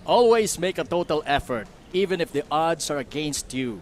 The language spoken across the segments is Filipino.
Always make a total effort, even if the odds are against you.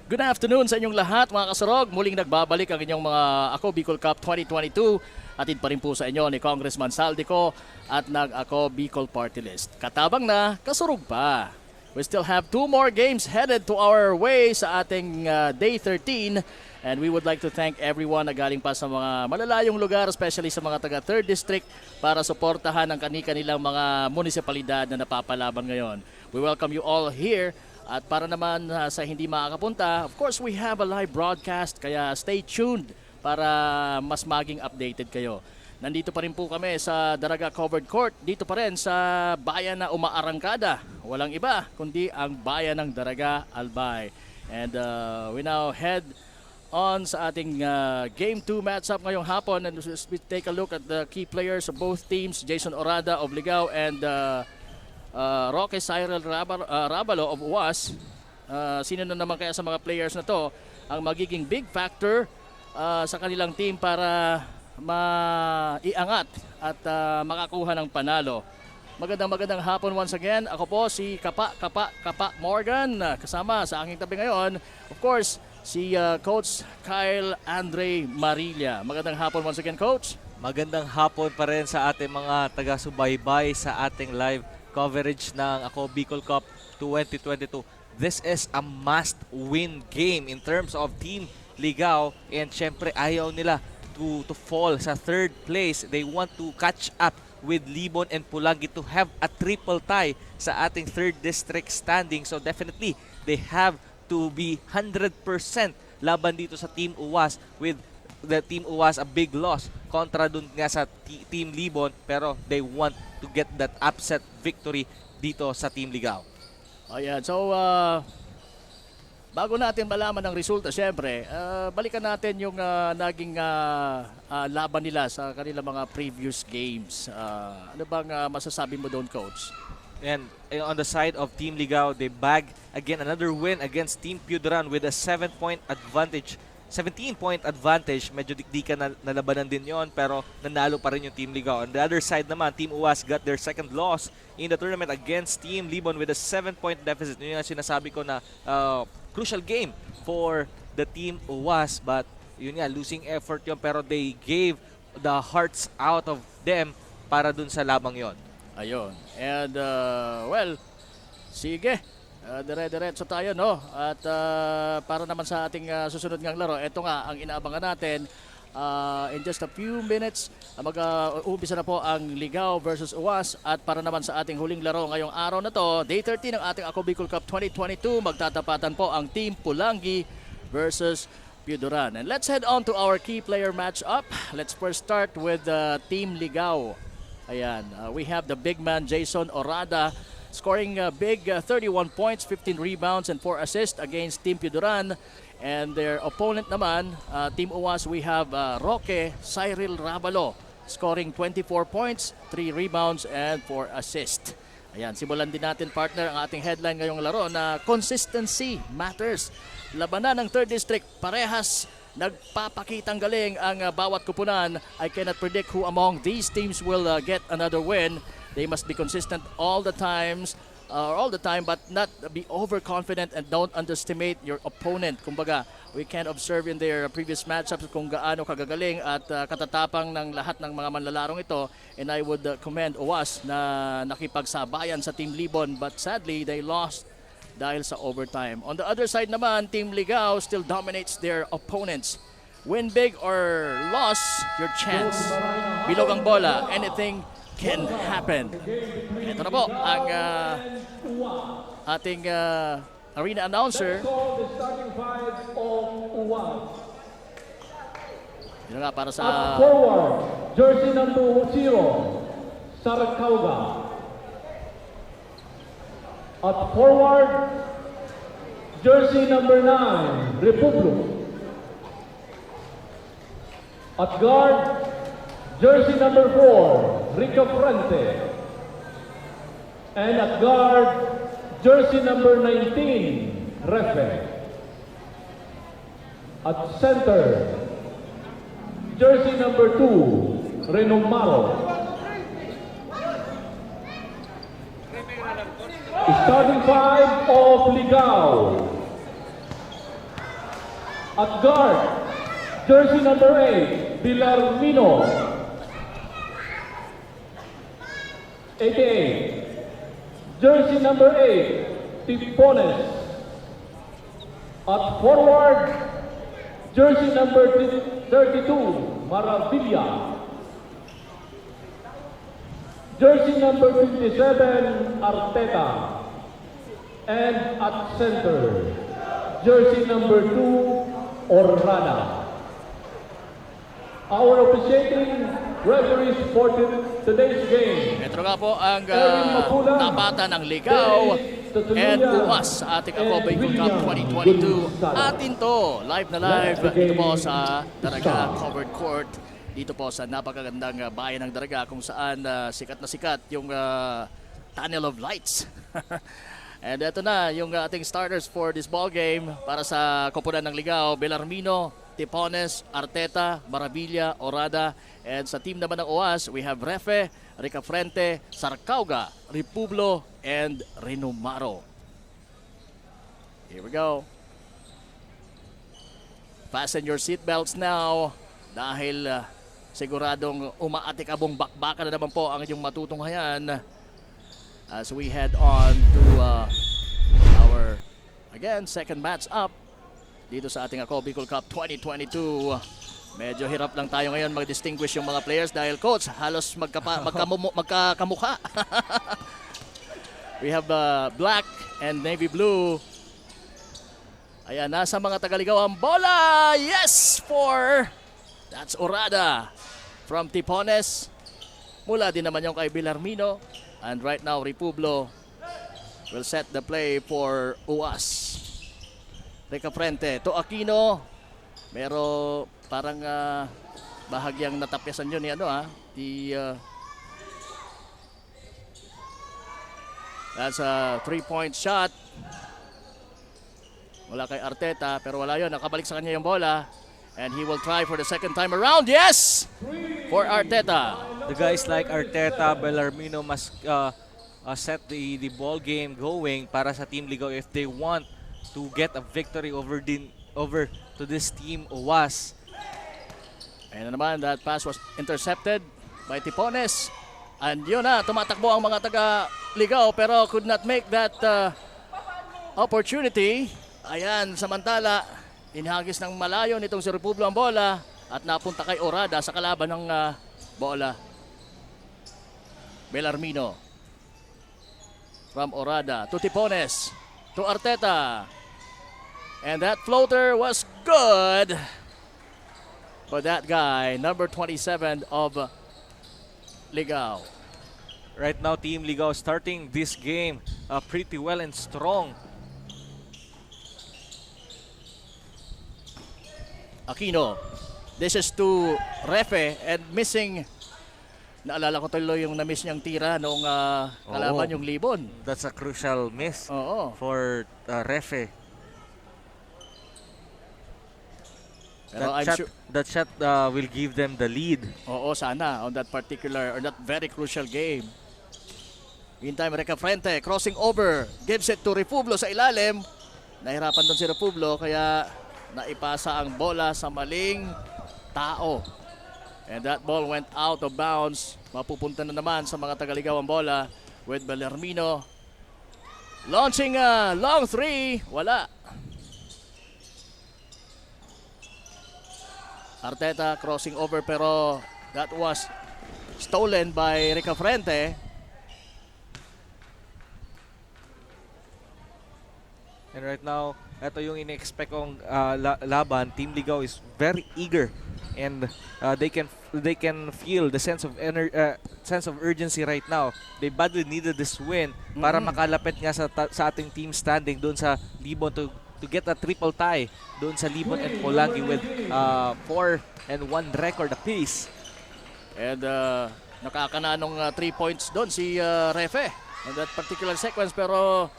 Good afternoon sa inyong lahat mga kasarog. Muling nagbabalik ang inyong mga Ako Bicol Cup 2022. Atid pa rin po sa inyo ni Congressman Saldico at nag-Ako Bicol Party List. Katabang na, kasurog pa. We still have 2 more games headed to our way sa ating Day 13. And we would like to thank everyone na galing pa sa mga malalayong lugar, especially sa mga taga 3rd District, para suportahan ang kanilang mga munisipalidad na napapalaban ngayon. We welcome you all here. At para naman sa hindi makakapunta, of course we have a live broadcast, kaya stay tuned para mas maging updated kayo. Nandito pa rin po kami sa Daraga Covered Court, dito pa rin sa bayan na umaarangkada. Walang iba kundi ang bayan ng Daraga, Albay. And we now head on sa ating Game 2 matchup ngayong hapon, and we take a look at the key players of both teams, Jason Orada of Ligao and Roque Cyril Rabalo of UAS. Sino na naman kaya sa mga players na to ang magiging big factor sa kanilang team para maiangat at makakuha ng panalo? Magandang hapon once again. Ako po si Kapa Morgan, kasama sa aking tabi ngayon, of course, si Coach Kyle Andre Marilla. Magandang hapon once again, Coach. Magandang hapon pa rin sa ating mga taga-subaybay sa ating live coverage ng Ako Bicol Cup 2022. This is a must-win game in terms of Team Ligao, and syempre ayaw nila to fall sa 3rd place. They want to catch up with Libon and Pulangi to have a triple tie sa ating 3rd District standing. So definitely, they have to be 100% laban dito sa Team UAS, with the Team UAS a big loss kontra dun nga sa Team Libon, pero they want to get that upset victory dito sa Team Ligao. Ayan, so bago natin malaman ang resulta, syempre, balikan natin yung naging laban nila sa kanilang mga previous games. Ano bang masasabi mo doon, Coach? And on the side of Team Ligao, they bag again another win against Team Piudran with a 17-point advantage. Medyo dikdikan na nalabanan din yon, pero nanalo pa rin yung Team Ligao. On the other side naman, Team UAS got their second loss in the tournament against Team Libon with a 7-point deficit. Yun yung sinasabi ko na crucial game for the Team UAS, but yun nga, losing effort yun, pero they gave the hearts out of them para dun sa labang yon. Ayun. And well, sige. Dire-diretso tayo, no? At para naman sa ating susunod ngang laro, ito nga ang inaabangan natin. In just a few minutes, mag-uumpisa na po ang Ligao versus UAS. At para naman sa ating huling laro ngayong araw na to, Day 13 ng ating Ako Bicol Cup 2022, magtatapatan po ang Team Pulangi versus Piuduran. And let's head on to our key player match-up. Let's first start with Team Ligao. Ayan, we have the big man Jason Orada scoring big 31 points, 15 rebounds, and 4 assists against Team Piuduran. And their opponent naman, Team UAS, we have Roque Cyril Ravalo scoring 24 points, 3 rebounds, and 4 assists. Ayan, simulan din natin, partner, ang ating headline ngayong laro na consistency matters. Labanan ng 3rd District, parehas nagpapakitang galing ang bawat kupunan. I cannot predict who among these teams will get another win. They must be consistent all the time, but not be overconfident and don't underestimate your opponent. Kumbaga, we can observe in their previous matchups kung gaano kagagaling at katatapang ng lahat ng mga manlalarong ito. And I would commend UAS na nakipagsabayan sa Team Libon, but sadly, they lost dahil sa overtime. On the other side naman, Team Ligao still dominates their opponents. Win big or loss, your chance. Bilog ang bola, anything can happen. Ito na po ang ating arena announcer. The starting five of UAS. Yun nga para At sa forward, jersey number 0, Sarcauga. At forward, jersey number 9, Republic. At guard, jersey number 4, Rica Frente. And at guard, jersey number 19, Refe. At center, jersey number 2, Renomaro. Starting five of Ligao. At guard, jersey number 8, Bilarmino. 88. Jersey number 8, Tipones. At forward, jersey number 32, Maravilla. Jersey number 57, Arteta. And at center, jersey number 2, Orrana. Our officiating referees for today's game. Ito nga po ang tapatan ng Ligao and UAS sa ating Ako Bicol Cup 2022. Atin to, live na live dito po sa Daraga Covered Court. Dito po sa napakagandang bayan ng Daraga kung saan sikat na sikat yung Tunnel of Lights. And ito na yung ating starters for this ball game para sa koponan ng Ligao, Belarmino, Tipones, Arteta, Maravilla, Orada. And sa team naman ng UAS, we have Refe, Rica Frente, Sarcauga, Republo, and Renomaro. Here we go. Fasten your seatbelts now dahil siguradong umaatikabong bakbakan na naman po ang inyong matutunghayan as we head on to our, again, second match up dito sa ating Ako Bicol Cup 2022. Medyo hirap lang tayo ngayon mag-distinguish yung mga players dahil, coach, halos magkakamukha. We have black and navy blue. Ayan, nasa mga Tagaligaw ang bola. Yes, that's Orada from Tipones. Mula din naman yung kay Bilarmino. And right now, Republo will set the play for UAS. Rica Frente to Aquino. Pero parang bahagyang natapyasan yun ni that's a 3-point shot. Wala kay Arteta pero wala yun. Nakabalik sa kanya yung bola. And he will try for the second time around. Yes! For Arteta. The guys like Arteta, Belarmino must set the ball game going para sa Team Ligao if they want to get a victory over to this team UAS. Ayan na naman, that pass was intercepted by Tipones. And yun na, tumatakbo ang mga taga-Ligaw pero could not make that opportunity. Ayan, samantala, inhagis ng malayo nitong si Republio ang bola at napunta kay Orada sa kalaban ng bola. Belarmino. From Orada to Tipones to Arteta. And that floater was good. But that guy, number 27 of Ligao. Right now, Team Ligao starting this game pretty well and strong. Aquino. This is to Refe and missing. Naalala ko tuloy yung na-miss niyang tira noong kalaban Oo. yung Libon. That's a crucial miss Oo. for Refe. Pero I'm sure, That shot will give them the lead. oo, sana on that particular or that very crucial game. Meantime, Reca Frente crossing over, gives it to Refublo sa ilalim. Nahirapan doon si Refublo kaya naipasa ang bola sa maling tao. And that ball went out of bounds. Mapupunta na naman sa mga Tagaligaw ang bola with Belarmino. Launching a long three. Wala. Arteta crossing over pero that was stolen by Reca Frente. And right now, ito yung in-expect kong laban. Team Ligao is very eager and they can feel the sense of urgency right now. They badly needed this win para makalapit nga sa ating team standing doon sa Libon to get a triple tie doon sa Libon and Polangi with 4-1 record apiece. And nakakana nung 3 points doon si Refe in that particular sequence pero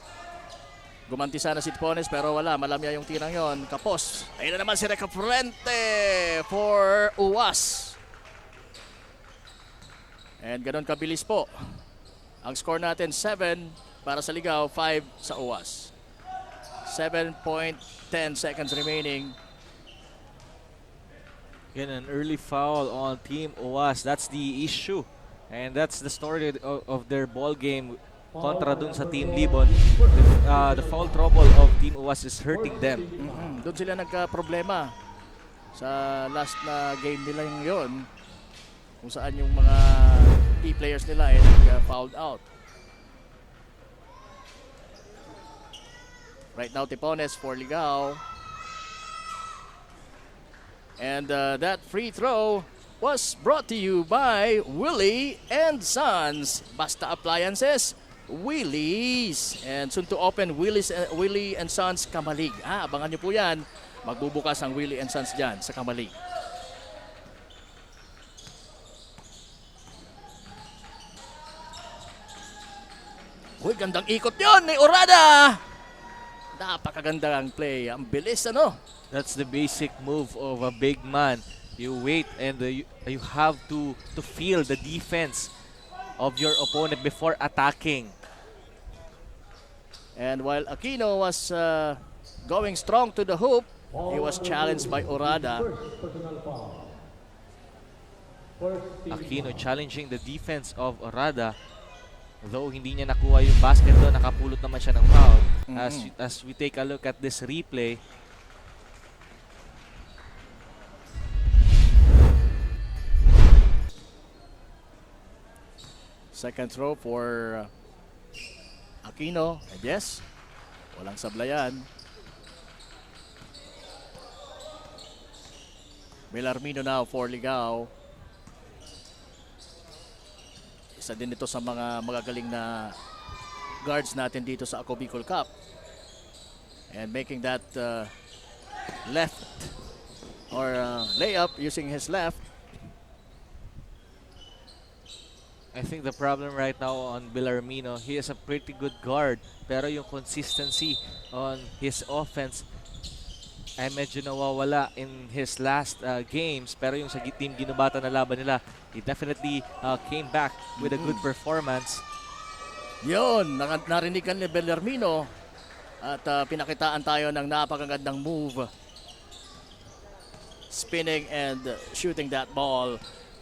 gumanti sana si Tipones pero wala, malamya yung tirang yon. Kapos. Ayun na naman si Reca Frente for UAS. And ganun kabilis po. Ang score natin 7 para sa Ligao, 5 sa UAS. 7.10 seconds remaining. Again, an early foul on Team OAS. That's the issue. And that's the story of their ball game kontra dun sa Team Libon. The foul trouble of Team OAS is hurting them. Doon sila nagka-problema sa last na game nila yon kung saan yung mga key players nila ay nag-fouled out. Right now, Tipones for Ligao. And that free throw was brought to you by Willie and Sons. Basta Appliances, Willie's. And soon to open Willie and Sons Kamalig. Abangan nyo po yan. Magbubukas ang Willie and Sons dyan sa Kamalig. Uy, gandang ikot yon ni Orada. Napakaganda ang play. Ang bilis, ano? That's the basic move of a big man. You wait and you have to feel the defense of your opponent before attacking. And while Aquino was going strong to the hoop, he was challenged by Orada. Aquino challenging the defense of Orada. Though hindi niya nakuha yung basket doon, nakapulot naman siya ng foul. As we take a look at this replay, Second throw for Aquino. And yes, walang sablayan. Belarmino now for Ligao. Isa din ito sa mga magagaling na guards natin dito sa Ako Bicol Cup. And making that left or layup using his left. I think the problem right now on Belarmino, he is a pretty good guard, pero yung consistency on his offense ay medyo nawawala in his last games. Pero yung sa team ginubata na laban nila, he definitely came back with a good performance. Yun, narinig ka ni Belarmino at pinakitaan tayo ng napakagandang move. Spinning and shooting that ball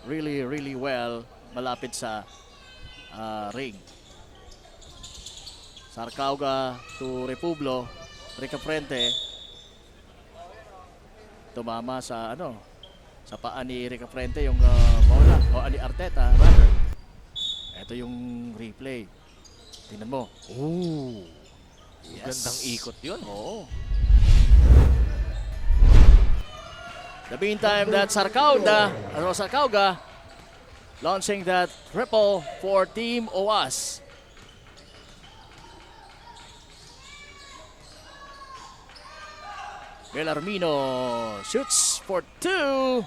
really, really well malapit sa ring. Sarcauga to Republo. Ricafrente. Tumama sa sa paa ni Ricafrente yung bola o ni Arteta rather. Ito yung replay. Tingnan mo. Ooh. Yes. Gandang ikot yun. Oo. The meantime that Sarcauga launching that triple for Team OWAS. Bellarmino shoots for 2.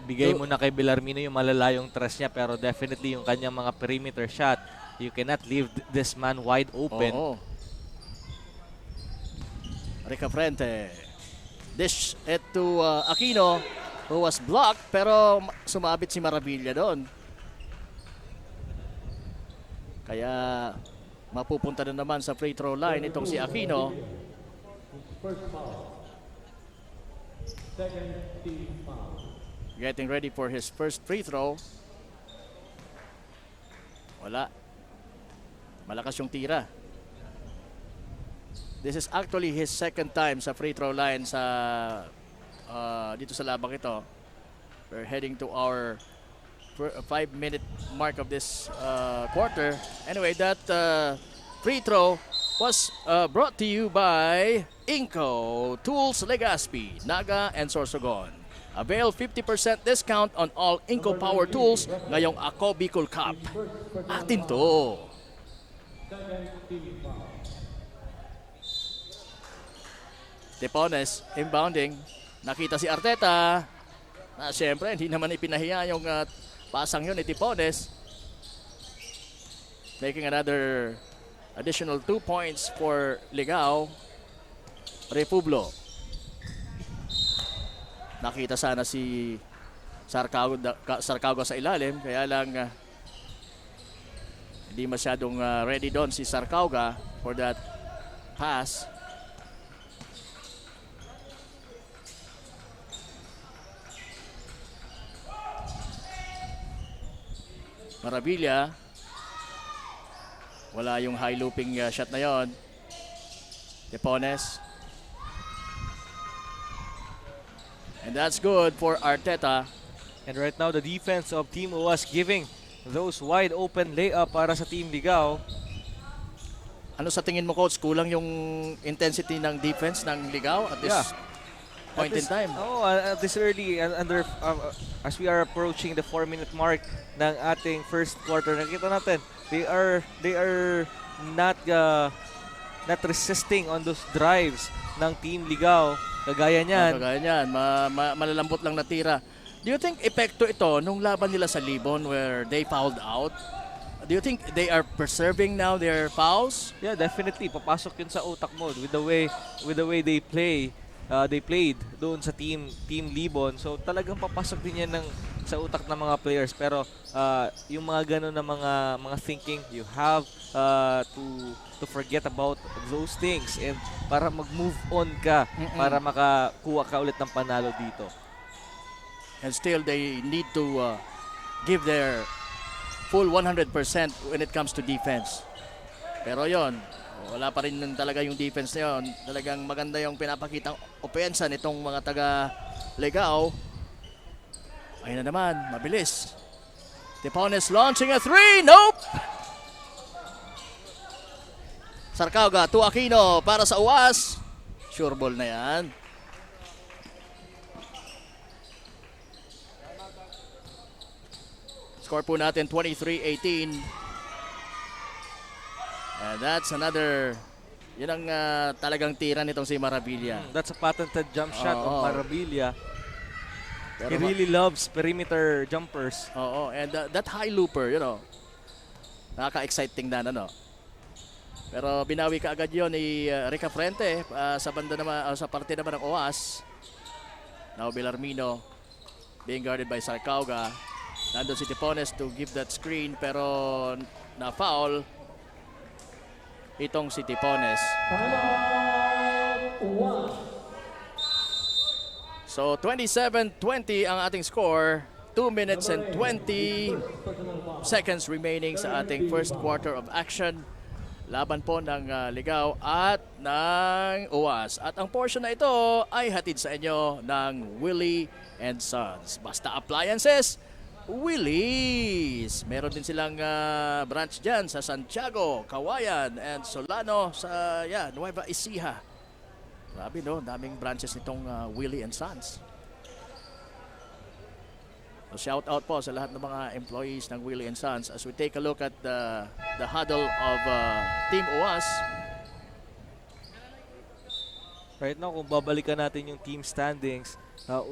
Bigay mo na kay Bellarmino yung malalayong tres niya, pero definitely yung kanyang mga perimeter shot, you cannot leave this man wide open. Oo. Ricafrente. Dish it to Aquino who was blocked pero sumabit si Maravilla doon. Kaya mapupunta na naman sa free throw line itong si Aquino. First foul. Second team foul. Getting ready for his first free throw. Wala. Malakas yung tira. This is actually his second time sa free throw line sa dito sa labang ito. We're heading to our 5-minute mark of this quarter. Anyway, that free throw was brought to you by Inco Tools Legazpi, Naga, and Sorsogon. Avail 50% discount on all Inco Power Tools ngayong Ako Bicol Cup. Atin to. Second team foul. Tepones inbounding. Nakita si Arteta. Na siyempre, hindi naman ipinahiya yung pasang yun ni Tepones. Making another additional 2 points for Ligao. Republo. Nakita sana si Sarcauga sa ilalim. Kaya lang hindi masyadong ready doon si Sarcauga for that pass. Maravilla. Wala yung high looping shot na yon. Tepones. And that's good for Arteta. And right now, the defense of Team OWAS giving those wide open layup para sa Team Ligao. Ano sa tingin mo, Coach? Kulang yung intensity ng defense ng Ligao at this point in time? At this early, as we are approaching the 4-minute mark ng ating first quarter, nakita natin, they are not resisting on those drives ng Team Ligao. Kagaya niyan. Kagaya niyan, malalambot lang na tira. Do you think epekto ito nung laban nila sa Libon where they fouled out? Do you think they are preserving now their fouls? Yeah, definitely. Papasok yun sa utak mo with the way they play. They played doon sa team Libon. So talagang papasok din yan sa utak ng mga players. Pero yung mga ganun na mga thinking, you have to forget about those things and para mag-move on ka, para makakuha ka ulit ng panalo dito. And still they need to give their full 100% when it comes to defense. Pero yon, wala pa rin talaga yung defense na yon. Talagang maganda yung pinapakitang opensa nitong mga taga Ligao. Ayun na naman, mabilis. Tepones launching a 3, nope! Sarcauga to Aquino para sa UAS. Sure ball na yan. Score po natin 23-18. And that's another, yun ang talagang tira nitong si Maravilla. That's a patented jump shot of Oo. Maravilla. He Pero really loves perimeter jumpers. Oo, and that high looper, nakaka-excite tingnan, Pero binawi ka agad yun ni Ricafrente sa banda naman, sa parte naman ng OWAS. Now Bellarmino being guarded by Sarcauga. Nandun si Tepones to give that screen pero na-foul itong si Tepones. So 27-20 ang ating score. 2 minutes and 20 seconds remaining sa ating first quarter of action. Laban po ng Ligaw at ng UAS. At ang portion na ito ay hatid sa inyo ng Willie and Sons. Basta Appliances, Willie's. Meron din silang branch dyan sa Santiago, Kawayan, and Solano sa Nueva Ecija. Grabe no, daming branches nitong Willie and Sons. So shout out po sa lahat ng mga employees ng Willie and Sons as we take a look at the huddle of Team UAS. Right now, kung babalikan natin yung team standings,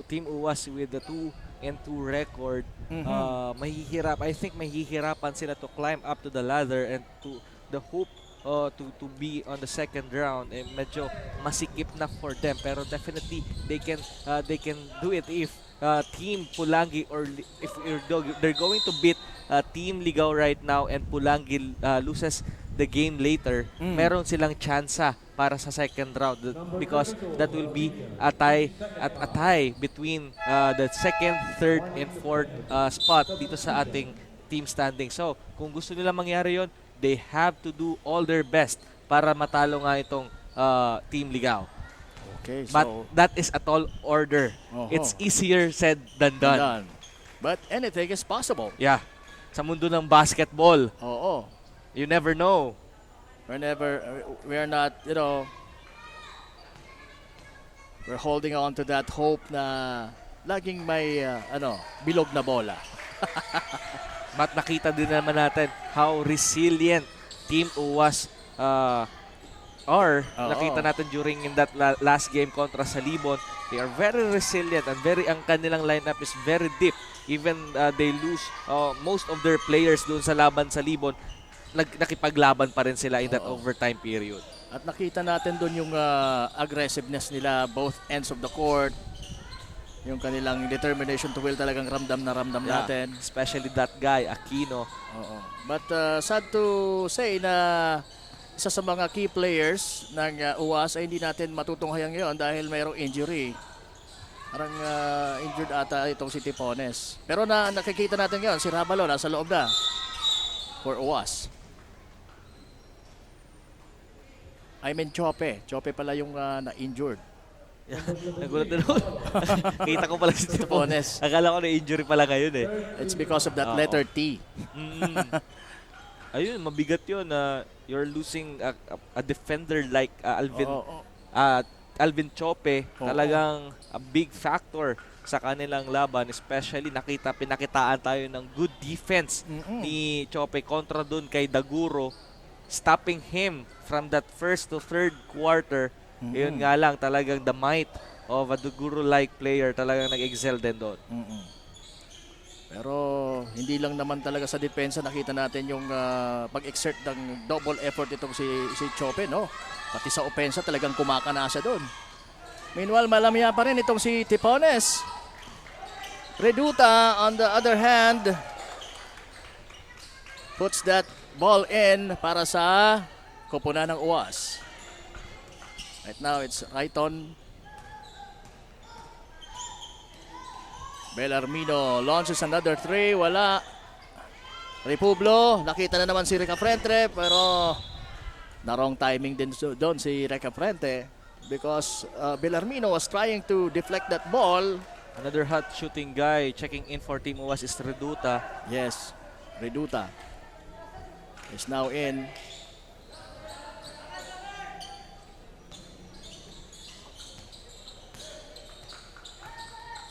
Team UAS with the 2-2 record, I think mahihirapan sila to climb up to the ladder and to the hope to be on the second round. Medyo masikip na for them, pero definitely they can do it if Team Pulangi if they're going to beat Team Ligaw right now and Pulangi loses the game later, meron silang tsansa para sa second round because that will be a tie between the second, third, and fourth spot dito sa ating team standing. So, kung gusto nila mangyari yon, they have to do all their best para matalo nga itong Team Ligaw. Okay, But that is a tall order. It's easier said than done. But anything is possible. Yeah. Sa mundo ng basketball, Oo. you never know. We're not, we're holding on to that hope na laging may, bilog na bola. But nakita din naman natin how resilient Team UAS are. Nakita natin during in that last game kontra sa Libon. They are very resilient and ang kanilang lineup is very deep. Even they lose most of their players doon sa laban sa Libon, nakipaglaban pa rin sila in that overtime period. At nakita natin doon yung aggressiveness nila both ends of the court. Yung kanilang determination to will talagang ramdam natin. Especially that guy, Aquino. Oo. But sad to say na isa sa mga key players ng UAS ay hindi natin matutunghayan ngayon dahil mayroong injury. Parang injured ata itong si Tipones. Pero nakikita natin ngayon, si Rabalo nasa loob na for UAS. I mean Chope. Chope pala yung na-injured. Nagulat na noon. Kita ko pala si Tipones. Akala ko na-injury pala ngayon eh. It's because of that letter T. Ayun, mabigat yun. You're losing a defender like Alvin Chope. Talagang a big factor sa kanilang laban. Especially pinakitaan tayo ng good defense ni Chope kontra dun kay Daguro. Stopping him from that first to third quarter. Yun nga lang, talagang the might of a Daguro-like player talagang nag-excel din doon. Pero hindi lang naman talaga sa depensa nakita natin yung pag-exert ng double effort itong si Chope, no? Pati sa opensa talagang kumakanasa doon. Meanwhile, malamya pa rin itong si Tipones. Reduta, on the other hand, puts that ball in para sa koponan ng UAS. Right now, it's Rayton. Bellarmino launches another three. Wala. Republo. Nakita na naman si Reca Frente. Pero na-wrong timing din doon si Reca Frente. Because Bellarmino was trying to deflect that ball. Another hot shooting guy checking in for Team UAS is Reduta. Yes. Reduta is now in.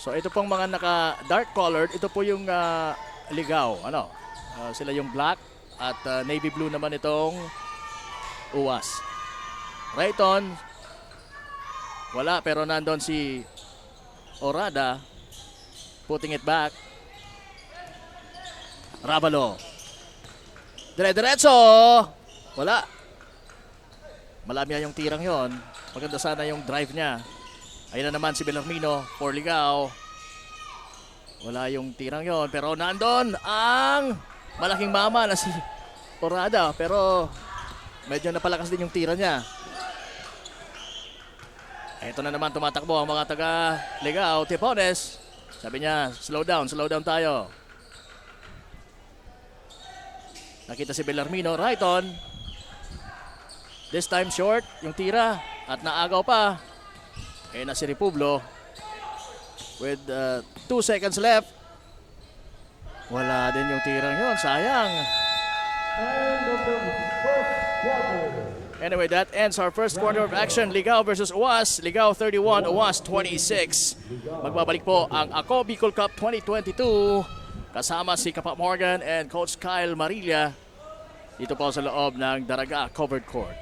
So ito pong mga naka-dark colored, ito po yung Ligaw. Sila yung black at navy blue naman itong UAS. Rayton, wala pero nandun si Orada putting it back. Rabalo. Dire-diretso! Wala. Malamya yung tirang yon. Maganda sana yung drive niya. Ayun na naman si Bellarmino for Ligaw. Wala yung tirang yon. Pero nandun ang malaking mama na si Orada. Pero medyo napalakas din yung tira niya. Ito na naman tumatakbo ang mga taga Ligaw. Tipones. Sabi niya, slow down tayo. Nakita si Bellarmino, right on. This time short, yung tira. At naagaw pa. Na si Republo. With 2 seconds left. Wala din yung tirang yun, sayang. End of the first quarter. Anyway, that ends our first quarter of action. Ligao versus UAS. Ligao 31, UAS 26. Magbabalik po ang Ako Bicol Cup 2022 kasama si Kapak Morgan and Coach Kyle Marilla dito po sa loob ng Daraga Covered Court.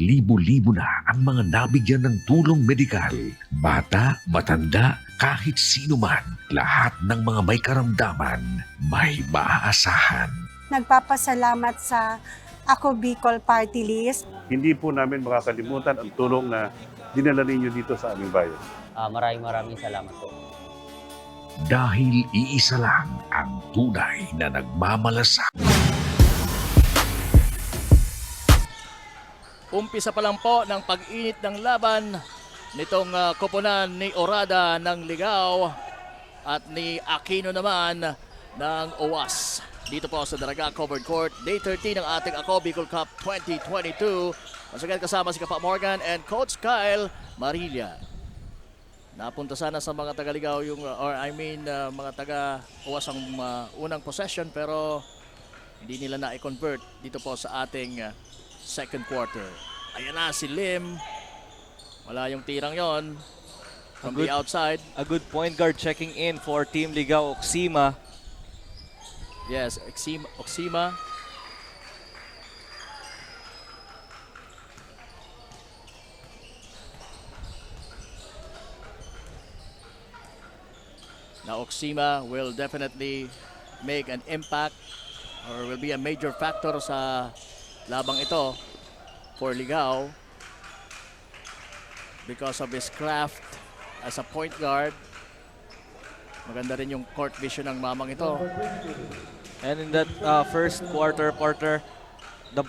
Libo-libo na ang mga nabigyan ng tulong medikal. Bata, matanda, kahit sino man, lahat ng mga may karamdaman, may maaasahan. Nagpapasalamat sa Ako Bicol Party List. Hindi po namin makakalimutan ang tulong na dinala ninyo dito sa aming bayan. Maraming salamat po. Dahil iisa lang ang tunay na nagmamalasakit. Umpisa pa lang po ng pag-init ng laban nitong koponan ni Orada ng Ligao at ni Aquino naman ng UAS. Dito po sa Daraga Covered Court, Day 13 ng ating Ako Bicol Cup 2022. Once again kasama si Kapak Morgan and Coach Kyle Marilla. Napunta sana sa mga taga-Ligao yung, mga taga-UAS ang unang possession pero hindi nila na-convert dito po sa ating second quarter. Ayan na si Lim. Wala yung tirang yon from the outside. A good point guard checking in for Team Ligao, Oxima. Yes, Oxima. Now Oxima will definitely make an impact or will be a major factor sa labang ito for Ligao because of his craft as a point guard. Maganda rin yung court vision ng mamang ito. And in that first quarter, the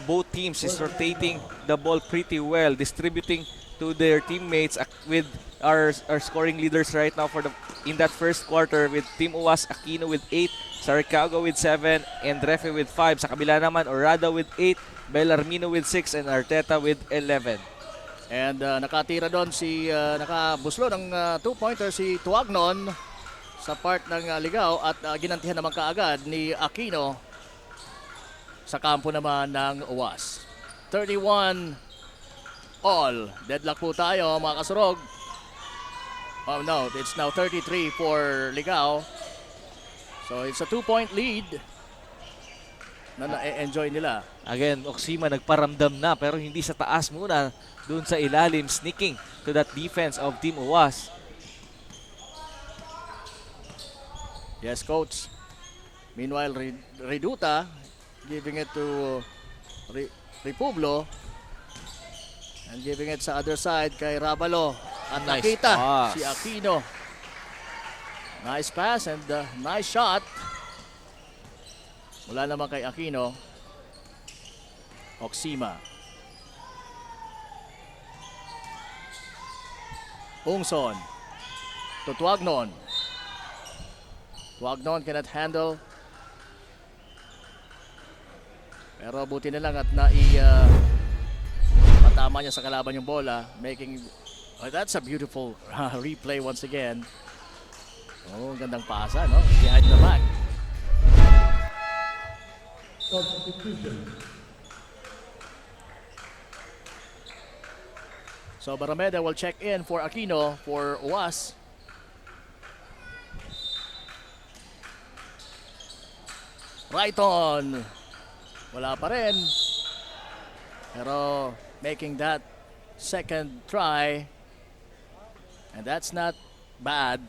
both teams is rotating the ball pretty well, distributing to their teammates with our scoring leaders right now in that first quarter with Team UAS, Aquino with 8, Saricauga with 7, and Refe with 5. Sa kabila naman, Orada with 8, Bellarmino with 6, and Arteta with 11. And nakatira doon nakabuslo ng 2-pointer si Tuagnon sa part ng Ligao at ginantihan naman kaagad ni Aquino sa kampo naman ng UAS. 31 all. Deadlock po tayo mga kasurog. Oh no, it's now 33 for Ligao. So it's a 2-point lead na na-enjoy nila. Again, Oxima nagparamdam na pero hindi sa taas muna, doon sa ilalim, sneaking to that defense of Team UAS. Yes, coach. Meanwhile, Reduta giving it to Republo and giving it sa other side kay Rabalo. At Nice nakita pass. si Aquino. Nice pass and nice shot. Mula naman kay Aquino. Oxima. Ungson. To Tuagnon. Tuagnon cannot handle. Pero buti na lang at patama niya sa kalaban yung bola, making that's a beautiful replay once again. Oh, gandang pasa, no? Behind the back. Substitution. So Barameda will check in for Aquino for UAS. Right on. Wala pa rin. Pero making that second try, and that's not bad.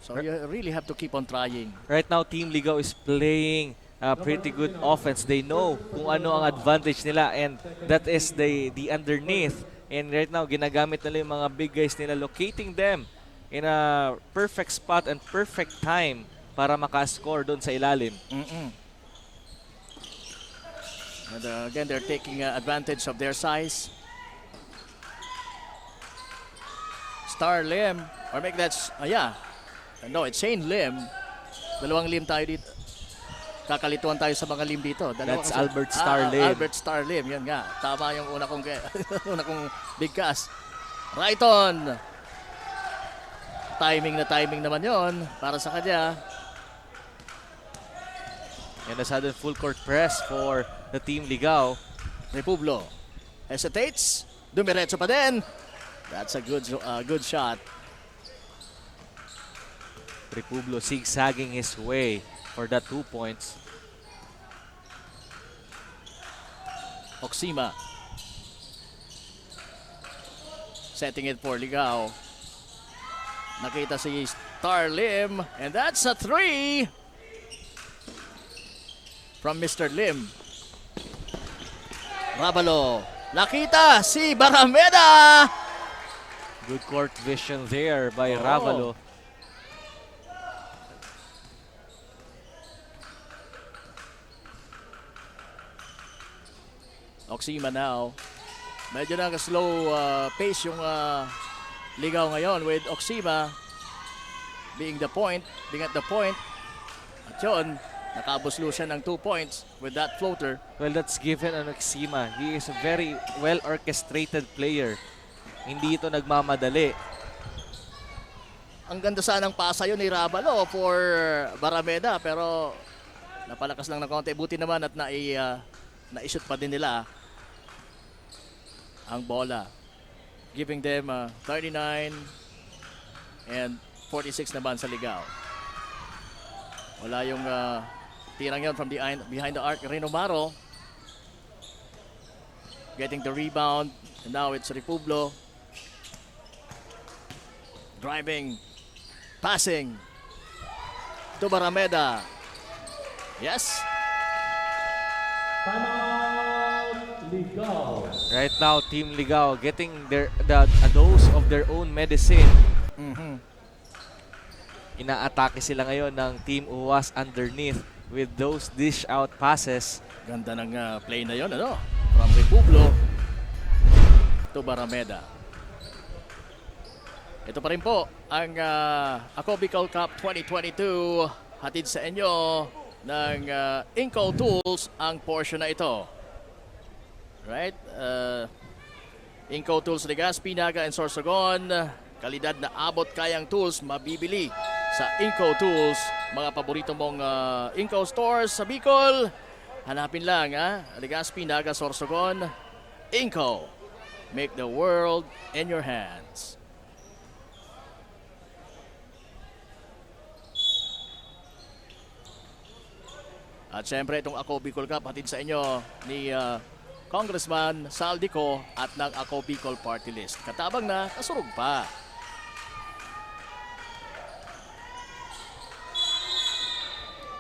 So you really have to keep on trying. Right now, Team Ligao is playing a pretty good offense. They know kung ano ang advantage nila, and that is the underneath. And right now, ginagamit nila yung mga big guys nila, locating them in a perfect spot and perfect time para maka-score doon sa ilalim. And again, they're taking advantage of their size. Star Lim, or make that, no, it's Shane Lim. Dalawang Lim tayo dito. Kakalituan tayo sa mga Lim dito. That's Albert Star Lim. Albert Star Lim, yan nga. Tama yung una kong, una kong bigkas. Right on. Timing naman yon para sa kanya. And a sudden full court press for the Team Ligao. Republo hesitates. Dumiretso pa din. That's a good shot. Republo zigzagging his way for that 2 points. Oxima. Setting it for Ligao. Nakita si Star Lim. And that's a 3 from Mr. Lim. Rabalo. Nakita si Barameda. Good court vision there by Ravalo. Oxima now. Medyo naka-slow pace yung Ligao ngayon with Oxima being at the point. At yun, nakabuslo siya ng 2 points with that floater. Well, that's given on Oxima. He is a very well-orchestrated player. Hindi ito nagmamadali. Ang ganda sana ng pasa yun ni Rabalo for Barameda, pero napalakas lang ng konti. Buti naman at na-shoot pa din nila ang bola. Giving them 39 and 46 naman sa Ligao. Wala yung tirang yun from behind the arc. Renomaro getting the rebound. And now it's Republo. Driving. Passing. To Barameda. Yes. Timeout, Ligao. Right now, Team Ligao getting a dose of their own medicine. Inaatake sila ngayon ng Team Uwas underneath with those dish out passes. Ganda ng play na yon, ano? From Republo to Barameda. Ito pa rin po ang Ako Bicol Cup 2022. Hatid sa inyo ng Inco Tools ang portion na ito. Right? Inco Tools Legazpi, Naga, and Sorsogon. Kalidad na abot kayang tools mabibili sa Inco Tools. Mga paborito mong Inco stores sa Bicol. Hanapin lang Legazpi, Naga, Sorsogon. Inco. Make the world in your hands. At syempre itong Ako Bicol Cup hatid sa inyo ni Congressman Saldico at ng Ako Bicol Party List. Katabang na kasurog pa.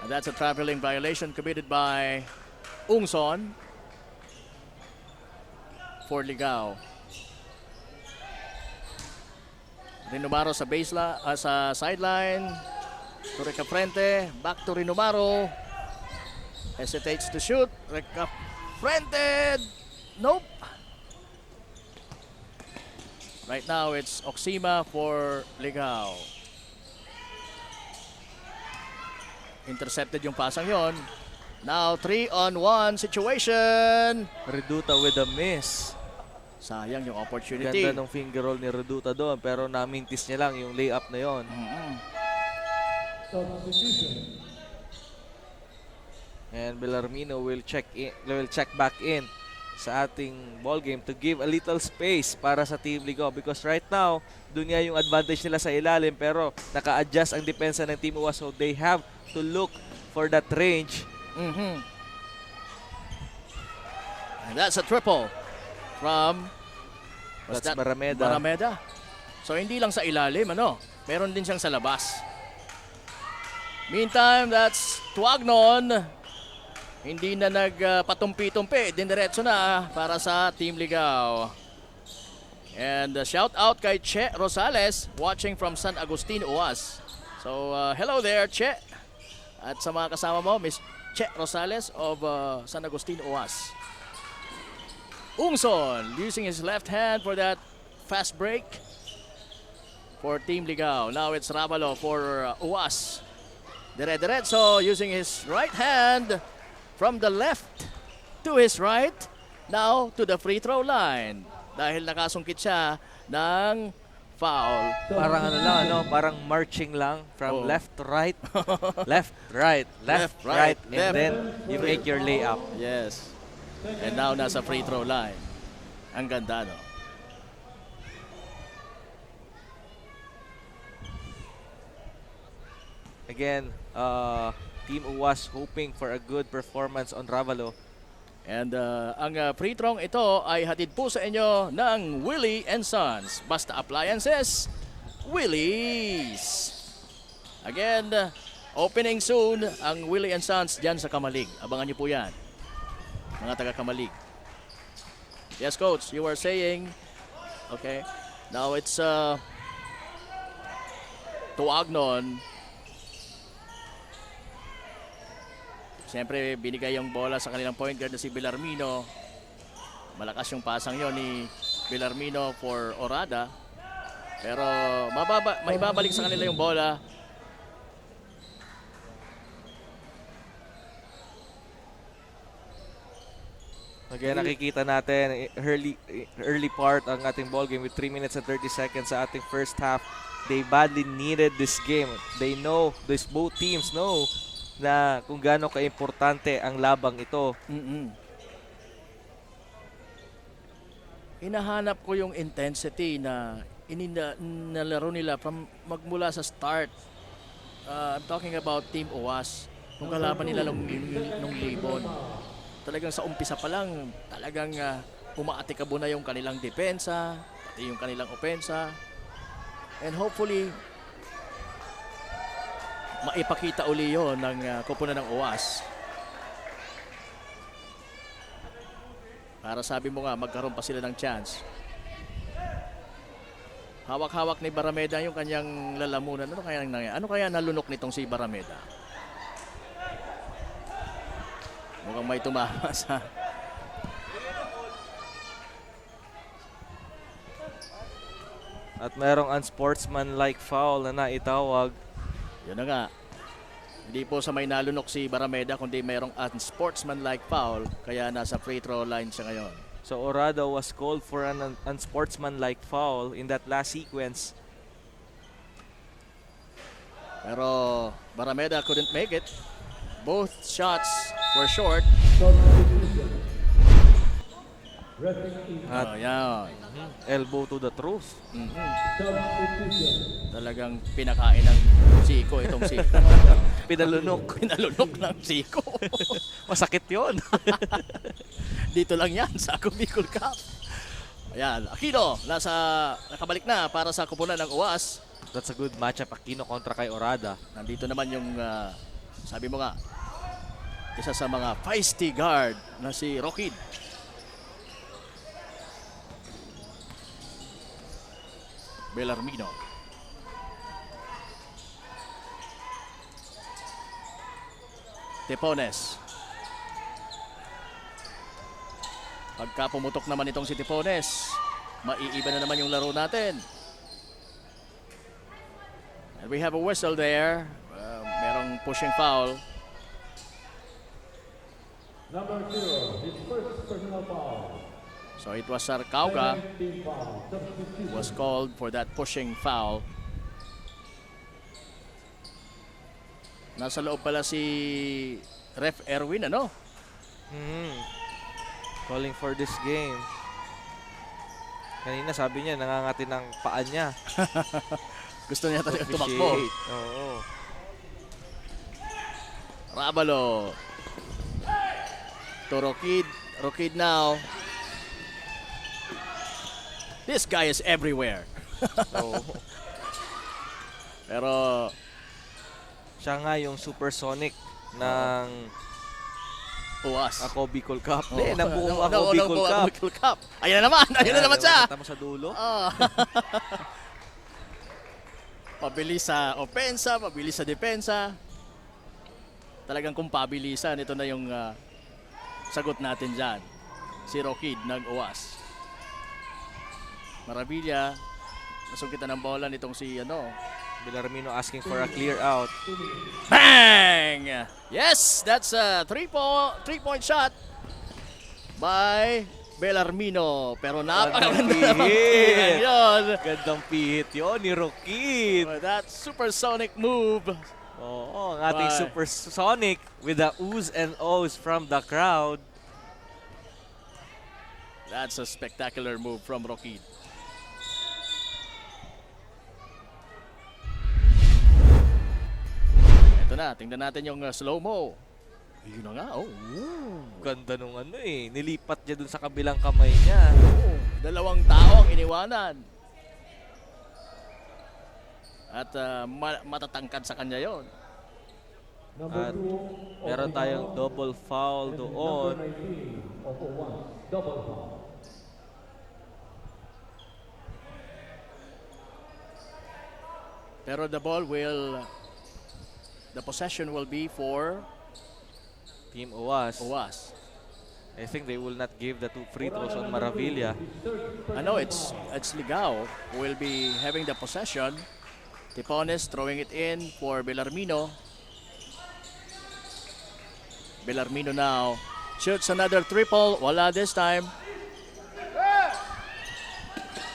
And that's a traveling violation committed by Ungson for Ligao. Rinomaro sa baseline, sa sideline. Tureka frente, back to Rinomaro. Hesitates to shoot. Reka frente. Nope. Right now it's Oxima for Ligao. Intercepted yung pasang yon. Now 3-on-1 situation. Reduta with a miss. Sayang yung opportunity. Ganda ng finger roll ni Reduta doon, pero namintis niya lang yung layup na yon. Substitution. And Bellarmino will check back in sa ating ball game to give a little space para sa Team Ligao, because right now doon nga yung advantage nila sa ilalim, pero naka-adjust ang depensa ng Team Uwas, so they have to look for that range And that's a triple from what's That's that? Barameda. Barameda. So hindi lang sa ilalim, ano? Meron din siyang sa labas. Meantime, that's Tuagnon. Hindi na nagpatumpi-tumpi. Diniretso na para sa Team Ligao. And shout out kay Che Rosales watching from San Agustin, Uwas. So hello there, Che. At sa mga kasama mo, Miss Che Rosales of San Agustin, Uwas. Ungson using his left hand for that fast break for Team Ligao. Now it's Ravalo for Uwas. Dire-diretso using his right hand from the left to his right. Now to the free throw line. Dahil nakasungkit siya ng foul. Parang ano lang, ano, parang marching lang from Oh. left to right, left, right, left, Left, right, right, and left. then you make your layup. Yes. And now nasa free throw line. Ang ganda, no? Again, Team Uwas hoping for a good performance on Ravalo. And ang free throw ito ay hatid po sa inyo ng Willie and Sons. Basta Appliances, Willie's. Again, opening soon ang Willie and Sons dyan sa Kamalig. Abangan nyo po yan, mga taga Kamalig. Yes, Coach, you were saying, okay, now it's Tuagnon. Siyempre, binigay yung bola sa kanilang point guard na si Belarmino. Malakas yung pasang yon ni Belarmino for Orada. Pero may babalik sa kanila yung bola. Again, nakikita natin early part ang ating ball game with 3 minutes and 30 seconds sa ating first half. They badly needed this game. They know, both teams know na kung gaano kaimportante ang labang ito. Hinahanap ko yung intensity na nalaro nila from magmula sa start. I'm talking about Team Uwas. Nung kalaban nila nung Libon. Talagang sa umpisa pa lang, talagang umaatikabo na yung kanilang depensa, pati yung kanilang opensa. And hopefully, maipakita uli yun ng kupunan ng Uwas. Para sabi mo nga, magkaroon pa sila ng chance. Hawak-hawak ni Barameda yung kanyang lalamunan. Ano kaya nalunok nitong si Barameda? Mukhang may tumama sa... At merong unsportsmanlike foul na naitawag. Yun na nga. Hindi po sa may nalunok si Barameda, kundi mayroong unsportsmanlike foul. Kaya nasa free throw line siya ngayon. So Orada was called for an unsportsmanlike foul in that last sequence. Pero Barameda couldn't make it. Both shots were short. At Yan. elbow to the truth. Talagang pinakain ng siko itong si Pinalunok. pinalunok ng siko. Masakit yon. Dito lang yan sa Ako Bicol Cup. Ayan, Aquino nakabalik na para sa kupunan ng Uwas. That's a good matchup, Aquino kontra kay Orada. Nandito naman yung sabi mo nga, isa sa mga feisty guard na si Rockid. Belarmino. Tepones. Pagka pumutok naman itong si Tepones, maiiba na naman yung laro natin. And we have a whistle there. Merong pushing foul. Number 0, his first personal foul. So it was Sarcauga Team foul. Substitution. was called for that pushing foul. Nasa loob pala si Ref Erwin, ano? Calling for this game. Kanina sabi niya, nangangati ng paa niya. Gusto niya talaga tumakbo. Appreciate. Oo. Ravalo. Torokid. Rokid now. This guy is everywhere. So, Pero siya nga yung supersonic ng uwas. Ako Bicol Cup. Oh. Hindi, ng buong Ng Ako unang Bicol buong Cup. Bicol Cup. Ayan na naman. Ayan na naman siya. Kita mo sa dulo. Ah. Pabilis sa opensa, pabilis sa depensa. Talagang kung pabilisan, ito na yung sagot natin dyan. Si Rokid ng UAS. Maravilla, nasungkitan ng bola nitong si Bellarmino asking for a clear out. Bang! Yes, that's a three-point shot by Bellarmino. Pero napakaganda Gandang naman pihit. yun. Gandang pihit yun ni Rokid. That supersonic move. Oo, ang ating Bye. supersonic with the oohs and ohs from the crowd. That's a spectacular move from Rokid. Ito na, tingnan natin yung slow-mo. Ayun na nga, oh. Ganda nung nilipat niya dun sa kabilang kamay niya. Dalawang tao ang iniwanan. At matatangkad sa kanya yon. At meron tayong double foul doon. Double foul. Pero the possession will be for Team UAS. UAS. I think they will not give the 2 free throws on Maravilla. Ano, it's Ligao who will be having the possession. Tipones throwing it in for Bellarmino. Bellarmino now shoots another triple. Wala this time.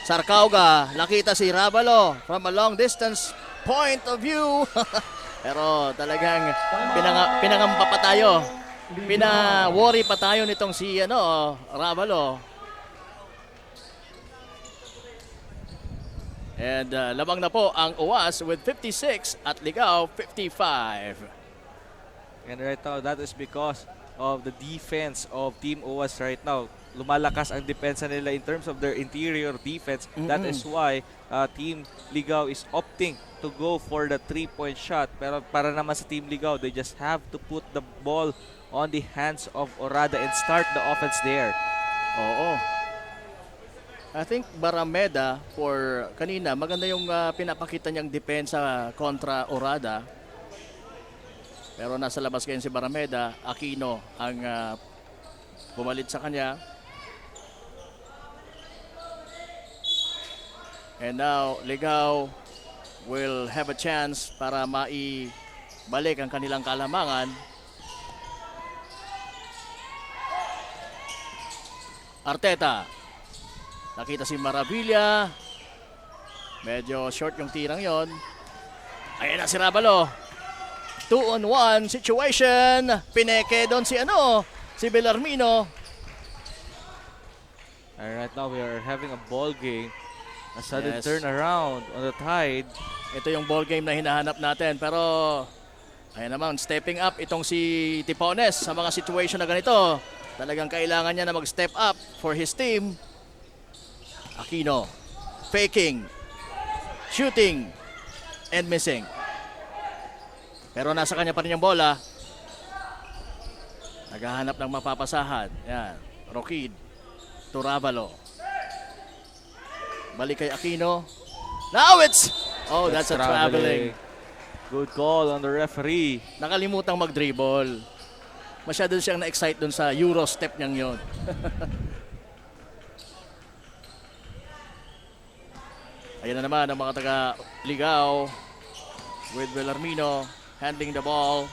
Sarcauga, nakita si Ravalo from a long distance point of view. Pero talagang pinangamba pa tayo. Pina-worry pa tayo nitong si Ravalo. And lamang na po ang UAS with 56 at Ligao 55. And right now, that is because of the defense of Team UAS right now. Lumalakas ang depensa nila in terms of their interior defense. That is why Team Ligao is opting to go for the 3-point shot. Pero para naman sa Team Ligao, they just have to put the ball on the hands of Orada and start the offense there. Oo. I think Barameda for kanina, maganda yung pinapakita niyang depensa kontra Orada. Pero nasa labas ngayon si Barameda, Aquino ang bumalit sa kanya. And now, Ligao will have a chance para maibalik ang kanilang kalamangan. Arteta. Nakita si Maravilla. Medyo short yung tirang yon. Ayan na si Ravalo. 2-on-1 situation. Pineke doon si Bellarmino. And right now, we are having a ball game. A sudden Yes. turnaround on the Tide. Ito yung ball game na hinahanap natin. Pero, ayan naman, stepping up itong si Tipones sa mga situation na ganito. Talagang kailangan niya na mag-step up for his team. Aquino, faking, shooting, and missing. Pero nasa kanya pa rin yung bola. Naghahanap ng mapapasahan. Yan, Rokid to Ravalo. Balik kay Aquino. Now it's... Oh, that's a traveling. Good call on the referee. Nakalimutang mag-dribble. Masyado siyang na-excite dun sa Euro step niyang yon. Ayan na naman ang mga taga-Ligao with Bellarmino handling the ball.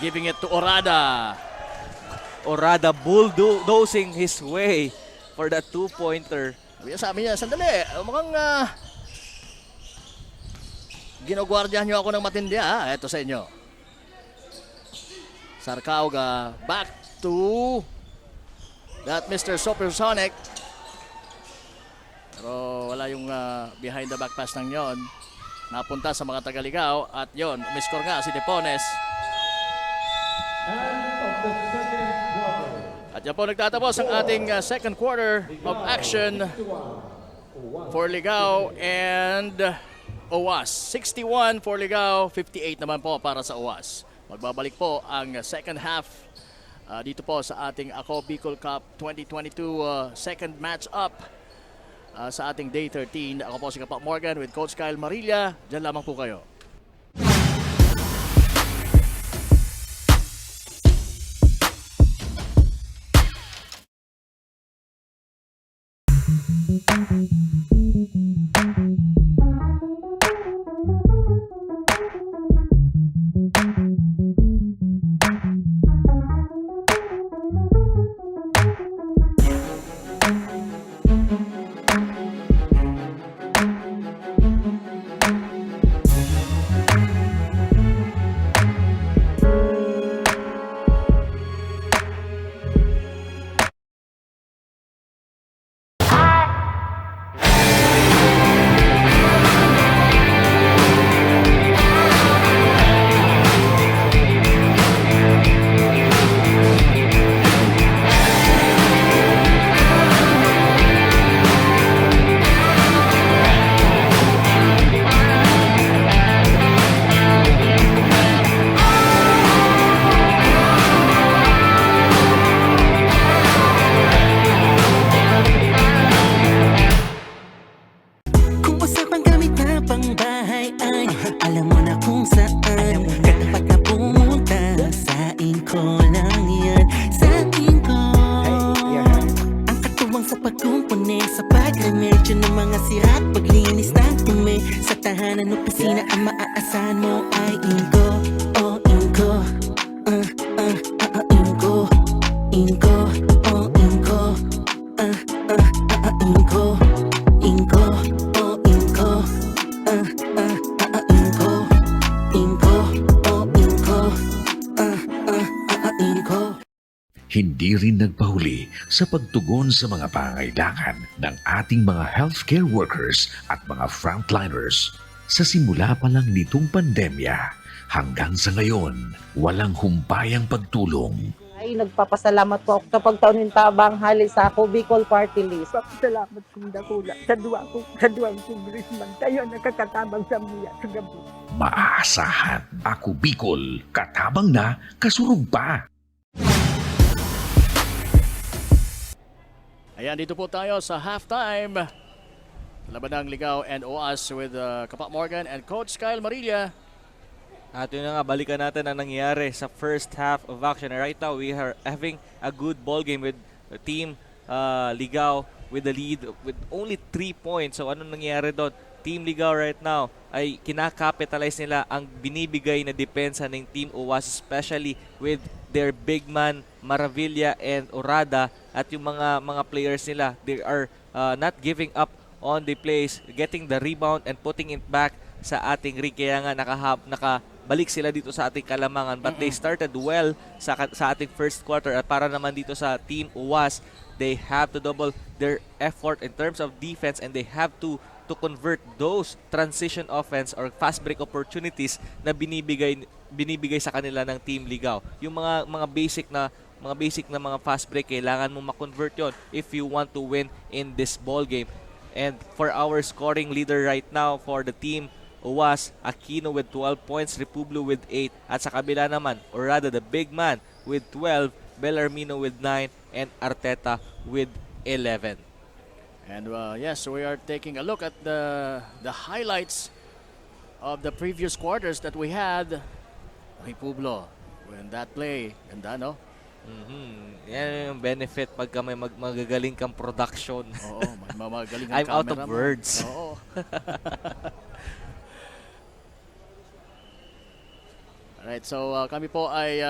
Giving it to Orada. Orada bulldozing his way for that 2-pointer. Sabi niya, sandali, mukhang ginugwardiyahan niyo ako ng matindi ha. Ito sa inyo. Sarcauga back to that Mr. Supersonic. Pero wala yung behind the back pass ng yon. Napunta sa mga taga-Ligao at yon, umiscore nga si Tipones. And the second quarter. At yan po nagtatapos ang ating second quarter of action for Ligao and OWAS. 61 for Ligao, 58 naman po para sa OWAS. Magbabalik po ang second half dito po sa ating Ako Bicol Cup 2022 second match up sa ating Day 13. Ako po si Kapak Morgan with Coach Kyle Marilla. Diyan lamang po kayo. Kung usapang gamit na pang bahay ay alam mo na kung saan katapat na pumunta. Sa inko lang yan, sa inko. Ang katuwang sa pagkumpune, sa pagremedyo ng mga sira at paglinis ng tumi. Sa tahanan opisina ang maaasahan mo ay inko. Oh inko, inko, inko, oh inko, inko. Inko, oh inko, inko, inko, oh inko, inko. Hindi rin nagpahuli sa pagtugon sa mga pangailangan ng ating mga healthcare workers at mga frontliners. Sa simula pa lang nitong pandemya hanggang sa ngayon, walang humpayang pagtulong. Ay, nagpapasalamat po ako sa pagtaunin tabang hali sa ako Bicol Party List. Salamat kong dakula sa duwang congressman. Tayo nakakatabang sa miya sa gabi. Maaasahan, Ako Bicol, katabang na, kasurog pa. Ayan, dito po tayo sa halftime. Laban ng Ligao and OWAS with Kapak Morgan and Coach Kyle Marilla. At yun na nga, balikan natin ang nangyayari sa first half of action. Right now, we are having a good ball game with Team Ligao with the lead with only 3 points. So anong nangyayari doon? Team Ligao right now ay kinakapitalize nila ang binibigay na depensa ng Team OWAS, especially with their big man Maravilla and Orada at yung mga players nila. They are not giving up on the plays, getting the rebound and putting it back sa ating rig. Kaya nga nakabalik sila dito sa ating kalamangan. But they started well sa ating first quarter. At para naman dito sa Team UWAS, they have to double their effort in terms of defense and they have to convert those transition offense or fast break opportunities na binibigay sa kanila ng Team Ligao. Yung mga basic na mga fast break, kailangan mo ma-convert yon if you want to win in this ball game. And for our scoring leader right now for the Team UWAS, Aquino with 12 points, Republio with 8. At sa kabila naman, or rather the big man with 12, Bellarmino with 9, and Arteta with 11. And yes, we are taking a look at the highlights of the previous quarters that we had. Republio, when that play, ganda no? Yan yung benefit pagka may magagaling kang production. Oo, may magaling ang I'm out of camera mo. words. Oo. Alright, so kami po ay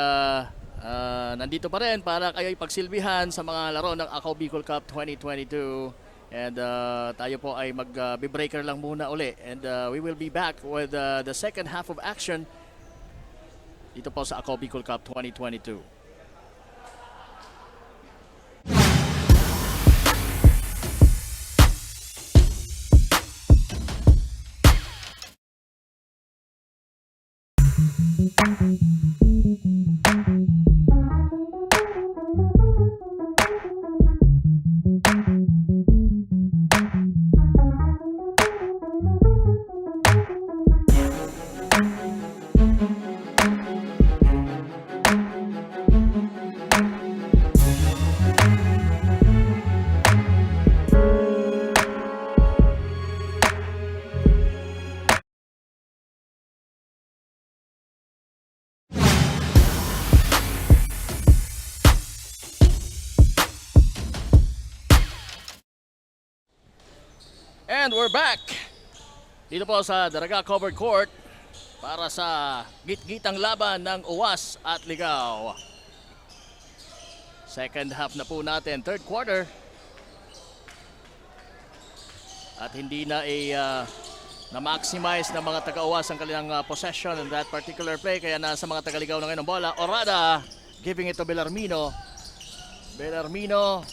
nandito pa rin para kayo ipagsilbihan sa mga laro ng Ako Bicol Cup 2022. And tayo po ay mag-breaker lang muna uli. And we will be back with the second half of action dito po sa Ako Bicol Cup 2022. And we're back dito po sa Daraga Covered Court para sa gitgitang laban ng Uwas at Ligaw. Second half na po natin, third quarter. At hindi na na-maximize ng mga taga-Uwas ang kanilang possession in that particular play. Kaya nasa mga taga-Ligaw na ngayon ang bola. Orada giving it to Bellarmino. Bellarmino.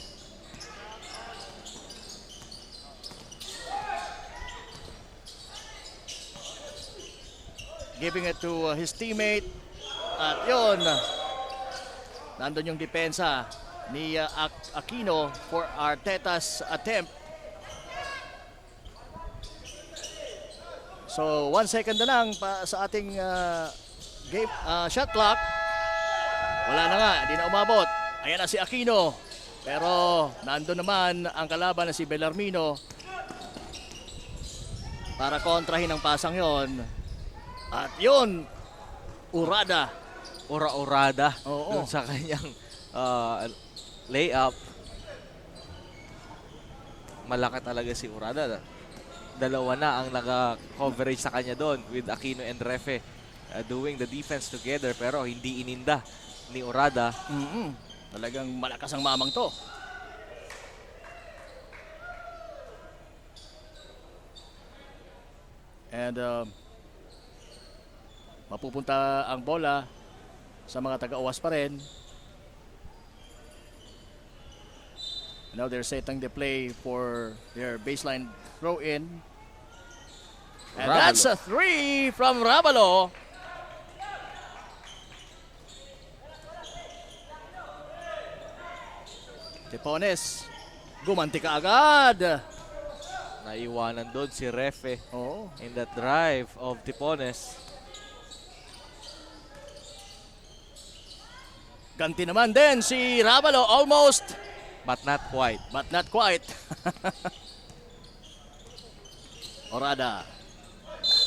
Giving it to his teammate. At yun, nandun yung depensa ni Aquino for Arteta's attempt. So 1 second na lang pa sa ating game shot clock. Wala na nga, hindi na umabot. Ayan na si Aquino. Pero nandun naman ang kalaban na si Bellarmino para kontrahin ang pasang yon. At yun, Orada. Orada Oo. dun sa kanyang layup. Malaki talaga si Orada. Dalawa na ang naka-coverage sa kanya doon with Aquino and Refe doing the defense together, pero hindi ininda ni Orada. Talagang malakas ang mamang to. And mapupunta ang bola sa mga taga-Uwas pa rin. Now they're setting the play for their baseline throw-in. And Ravalo. that's a 3 from Ravalo. Tipones, gumanti ka agad. Naiwanan doon si Refe Oo. in that drive of Tipones. Ganti naman din si Ravalo, almost, But not quite. but not quite. Orada,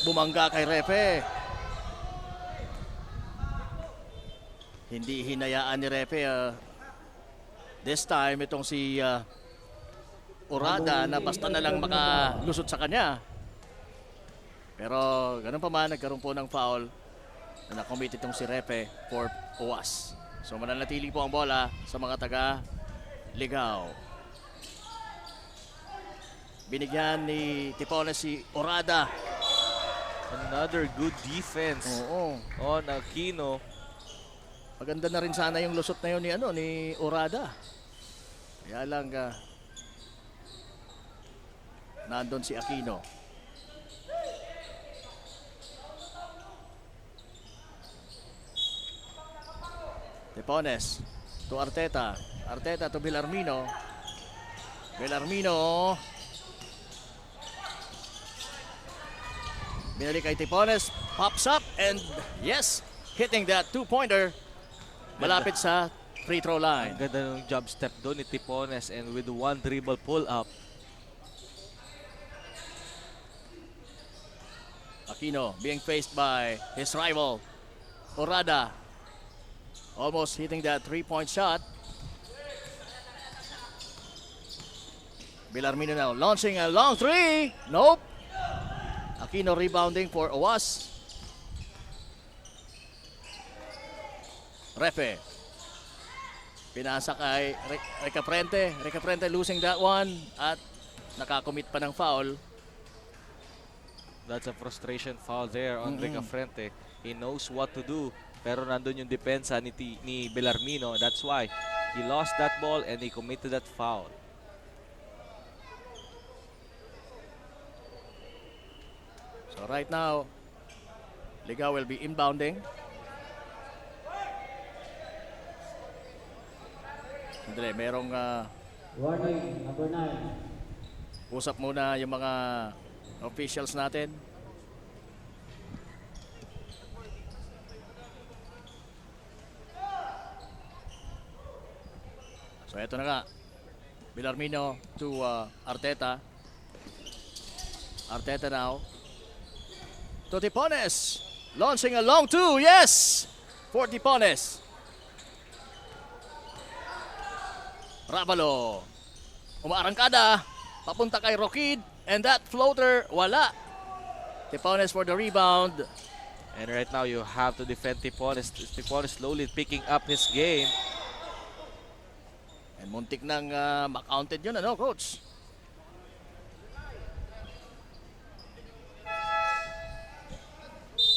bumangga kay Refe. Hindi hinayaan ni Refe this time itong si Orada na basta na lang makalusot sa kanya. Pero ganun pa man, nagkaroon po ng foul na nakomit itong si Refe for Uwas. So mananatili po ang bola sa mga taga-Ligaw. Binigyan ni Tipones si Orada. Another good defense Oo. on Aquino. Maganda na rin sana yung lusot na yun ni Orada. Kaya lang nandun si Aquino. Tipones to Arteta. Arteta to Bellarmino. Bellarmino. Binalik kay Tipones. Pops up and yes, hitting that two-pointer. Malapit sa free throw line. Ang ganda ng jump step doon ni Tipones, and with one dribble pull up. Aquino being faced by his rival, Orada. Almost hitting that three-point shot. Bellarmino now launching a long three. Nope. Aquino rebounding for Uwas. Refe. Pinasa kay Recaprente. Recaprente losing that one at nakakommit pa ng foul. That's a frustration foul there on Recafrente. He knows what to do, pero nandun yung depensa ni Bellarmino. That's why he lost that ball and he committed that foul. So right now, Ligaw will be inbounding. Sandali, merong Warning, number 9. usap muna yung mga officials natin. So eto na nga. Bellarmino to Arteta. Arteta now. To Tipones. Launching a long two. Yes! For Tipones. Ravalo. Umaarangkada. Papunta kay Roquid. And that floater, wala. Tipones for the rebound. And right now, you have to defend Tipones. Tipones slowly picking up his game. And muntik nang ma-counted yun, ano, coach?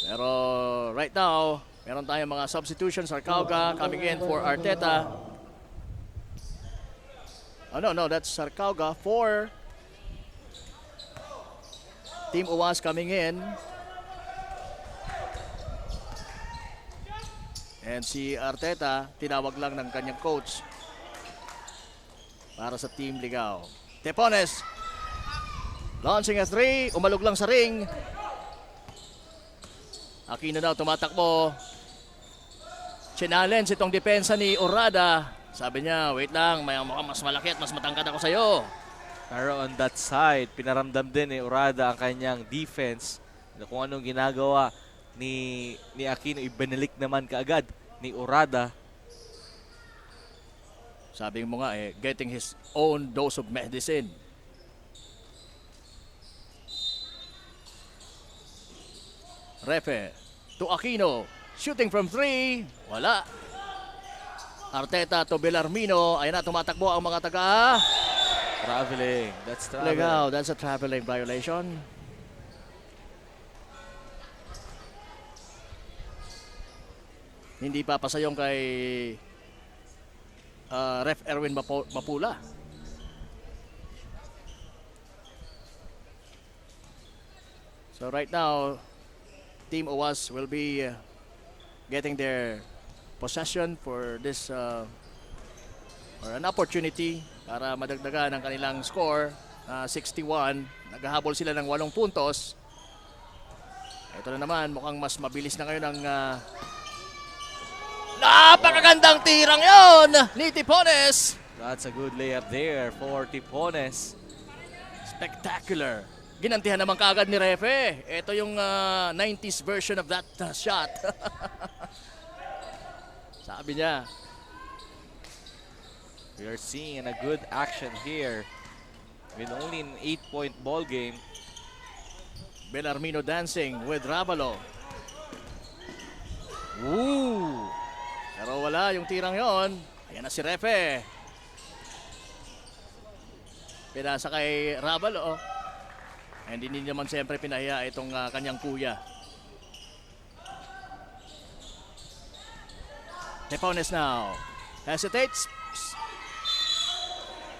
Pero right now, meron tayong mga substitutions. Sarcauga coming in for Arteta. Oh, no, that's Sarcauga for Team Uwas coming in. And si Arteta, tinawag lang ng kanyang coach para sa Team Ligao. Tipones launching a 3, umalog lang sa ring. Aquino daw tumatakbo. Challenge itong depensa ni Urada. Sabi niya, wait lang, may mukhang mas malaki at mas matangkad ako sa'yo. Pero on that side, pinaramdam din ni Urada ang kanyang defense. Kung anong ginagawa ni Aquino, ibinalik naman kaagad ni Urada. Sabi mo nga getting his own dose of medicine. Refe to Aquino, shooting from 3, wala. Arteta to Bellarmino, ayan na tumatakbo ang mga taga. Traveling, that's traveling. Legal, that's a traveling violation. Hindi pa pasayong kay Ref Erwin Mapula. So right now, Team Uwas will be getting their possession for this or an opportunity para madagdagan ang kanilang score 61. Naghahabol sila ng 8 puntos. Ito na naman, mukhang mas mabilis na ngayon ang napakagandang tirang yon ni Tipones. That's a good layup there for Tipones. Spectacular. Ginantihan naman kaagad ni Refe. Ito yung 90s version of that shot. Sabi niya. We are seeing a good action here with only an 8-point ball game. Bellarmino dancing with Ravalo. Ooh! Pero wala yung tirang yon. Ayan na si Refe. Pinasa kay Ravalo. And hindi naman siyempre pinahiya itong kanyang kuya. Tipones now hesitates.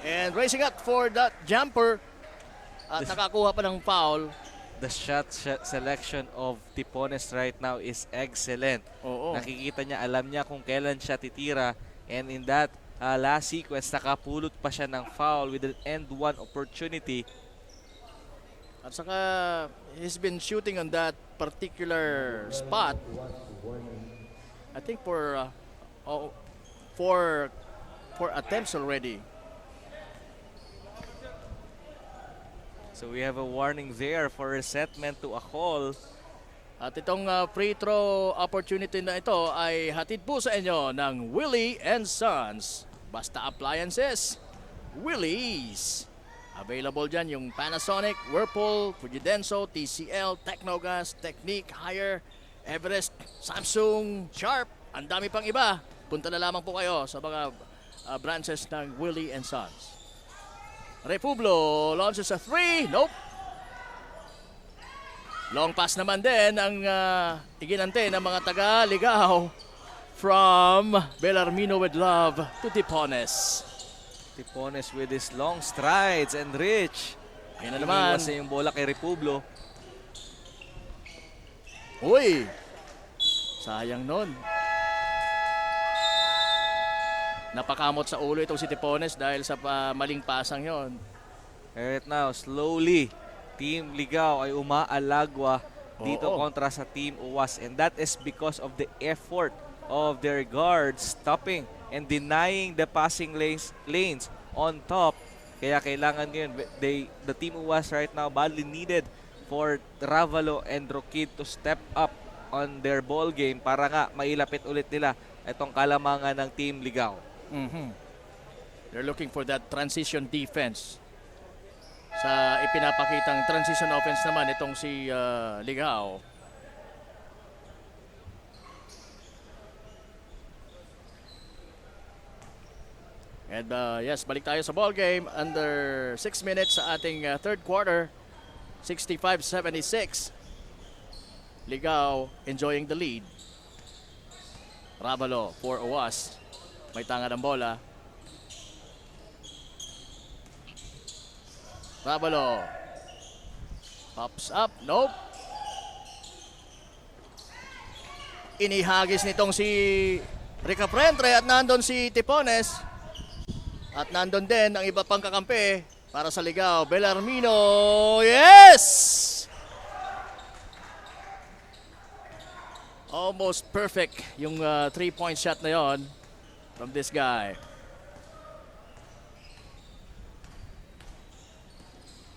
And racing up for that jumper. At nakakuha pa ng foul. The shot selection of Tipones right now is excellent. Oo. Nakikita niya, alam niya kung kailan siya titira. And in that last sequence, nakapulot pa siya ng foul with an end one opportunity. At saka he's been shooting on that particular spot. I think for 4 attempts already. So we have a warning there for resetment to a call. At itong free throw opportunity na ito ay hatid po sa inyo ng Willie and Sons. Basta appliances, Willie's. Available dyan yung Panasonic, Whirlpool, Fujidenso, TCL, Technogas, Technique, Haier, Everest, Samsung, Sharp. Ang dami pang iba. Punta na lamang po kayo sa mga branches ng Willie and Sons. Republo launches a 3. Nope. Long pass naman din ang iginante ng mga taga-Ligao from Bellarmino with love to Tipones. Tipones with his long strides and reach. Ayan na naman. Iniwas na yung bola kay Republo. Uy! Sayang nun. Napakamot sa ulo itong si Tipones dahil sa maling pasang yon. Right now, slowly, Team Ligao ay umaalagwa dito kontra sa Team Uwas. And that is because of the effort of their guards stopping and denying the passing lanes on top. Kaya kailangan ngayon, the Team Uwas right now badly needed for Ravalo and Rokid to step up on their ball game para nga mailapit ulit nila itong kalamangan ng Team Ligao. They're looking for that transition defense. Sa ipinapakitang transition offense naman itong si Ligao. And yes, balik tayo sa ball game. Under 6 minutes sa ating third quarter. 65-76. Ligao enjoying the lead. Rabalo for Uwas. May tanga ng bola. Rabalo. Pops up. Nope. Inihagis nitong si Rica Prentre at nandun si Tipones. At nandun din ang iba pang kakampi para sa Ligao. Bellarmino. Yes! Almost perfect yung 3-point shot na yon from this guy.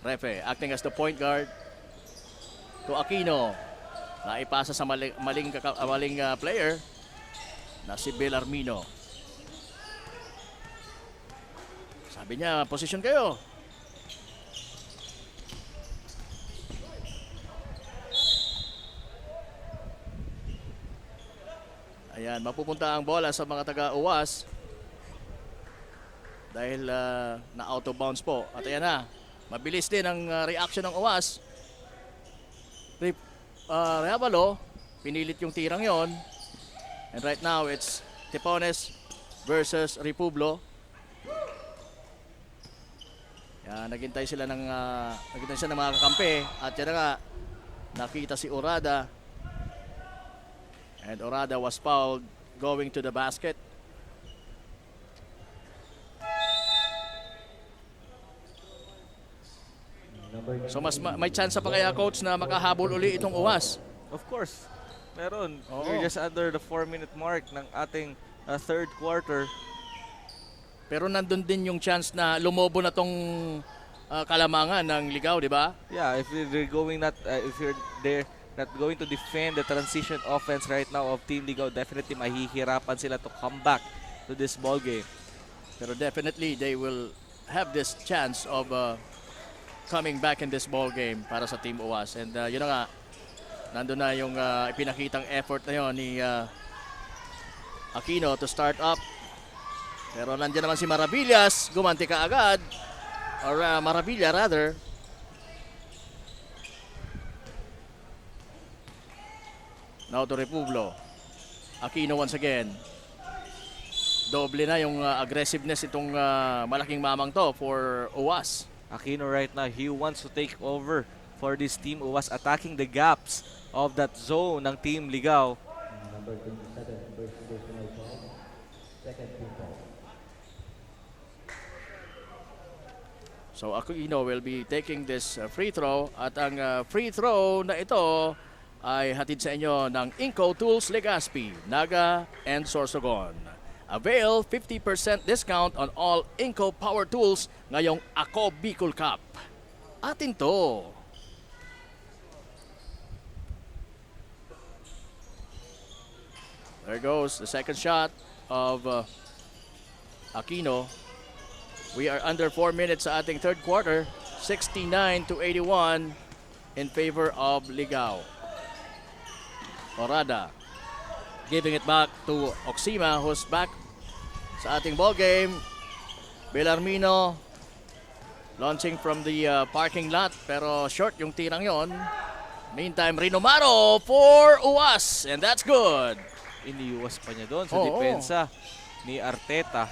Refe acting as the point guard to Aquino. Naipasa sa maling player na si Bellarmino. Sabi niya, position kayo. Ayan, mapupunta ang bola sa mga taga-Uwas dahil na out of bounds po. At ayan na, mabilis din ang reaction ng Uwas. Reabalo, pinilit yung tirang yon. And right now, it's Tipones versus Republo. Yan, naghintay sila ng mga kakampi. At yan na nga, nakita si Orada. And Orada was fouled going to the basket. So mas may chance pa kaya coach na makahabol uli itong Uwas. Of course, meron. Oo. We're just under the 4-minute mark ng ating third quarter. Pero nandun din yung chance na lumobo na tong kalamangan ng Ligao, di ba? Yeah, if they're not going to defend the transition offense right now of Team Ligao, definitely mahihirapan sila to come back to this ball game. Pero definitely they will have this chance of coming back in this ball game para sa Team Uwas. And yun na nga, nandun na yung ipinakitang effort na yun ni Aquino to start up. Pero nandiyan naman si Maravillas, gumanti ka agad. Or Maravilla rather. Now to Republo. Aquino once again. Doble na yung aggressiveness itong malaking mamang to for Uwas. Aquino right now, he wants to take over for this Team Uwas, attacking the gaps of that zone ng Team Ligao. Number 27, first personal foul. Second team foul. So Aquino will be taking this free throw. At ang free throw na ito ay hatid sa inyo ng Inco Tools Legazpi, Naga, and Sorsogon. Avail 50% discount on all Inco Power Tools ngayong Ako Bicol Cup. Atin to. There goes the second shot of Aquino. We are under 4 minutes sa ating third quarter. 69-81 in favor of Ligao. Orada giving it back to Oxima, who's back sa ating ball game. Bellarmino launching from the parking lot, pero short yung tirang yon. Meantime, Rinomaro for Uwas, and that's good. Iniuwas pa niya doon sa Oo. depensa ni Arteta.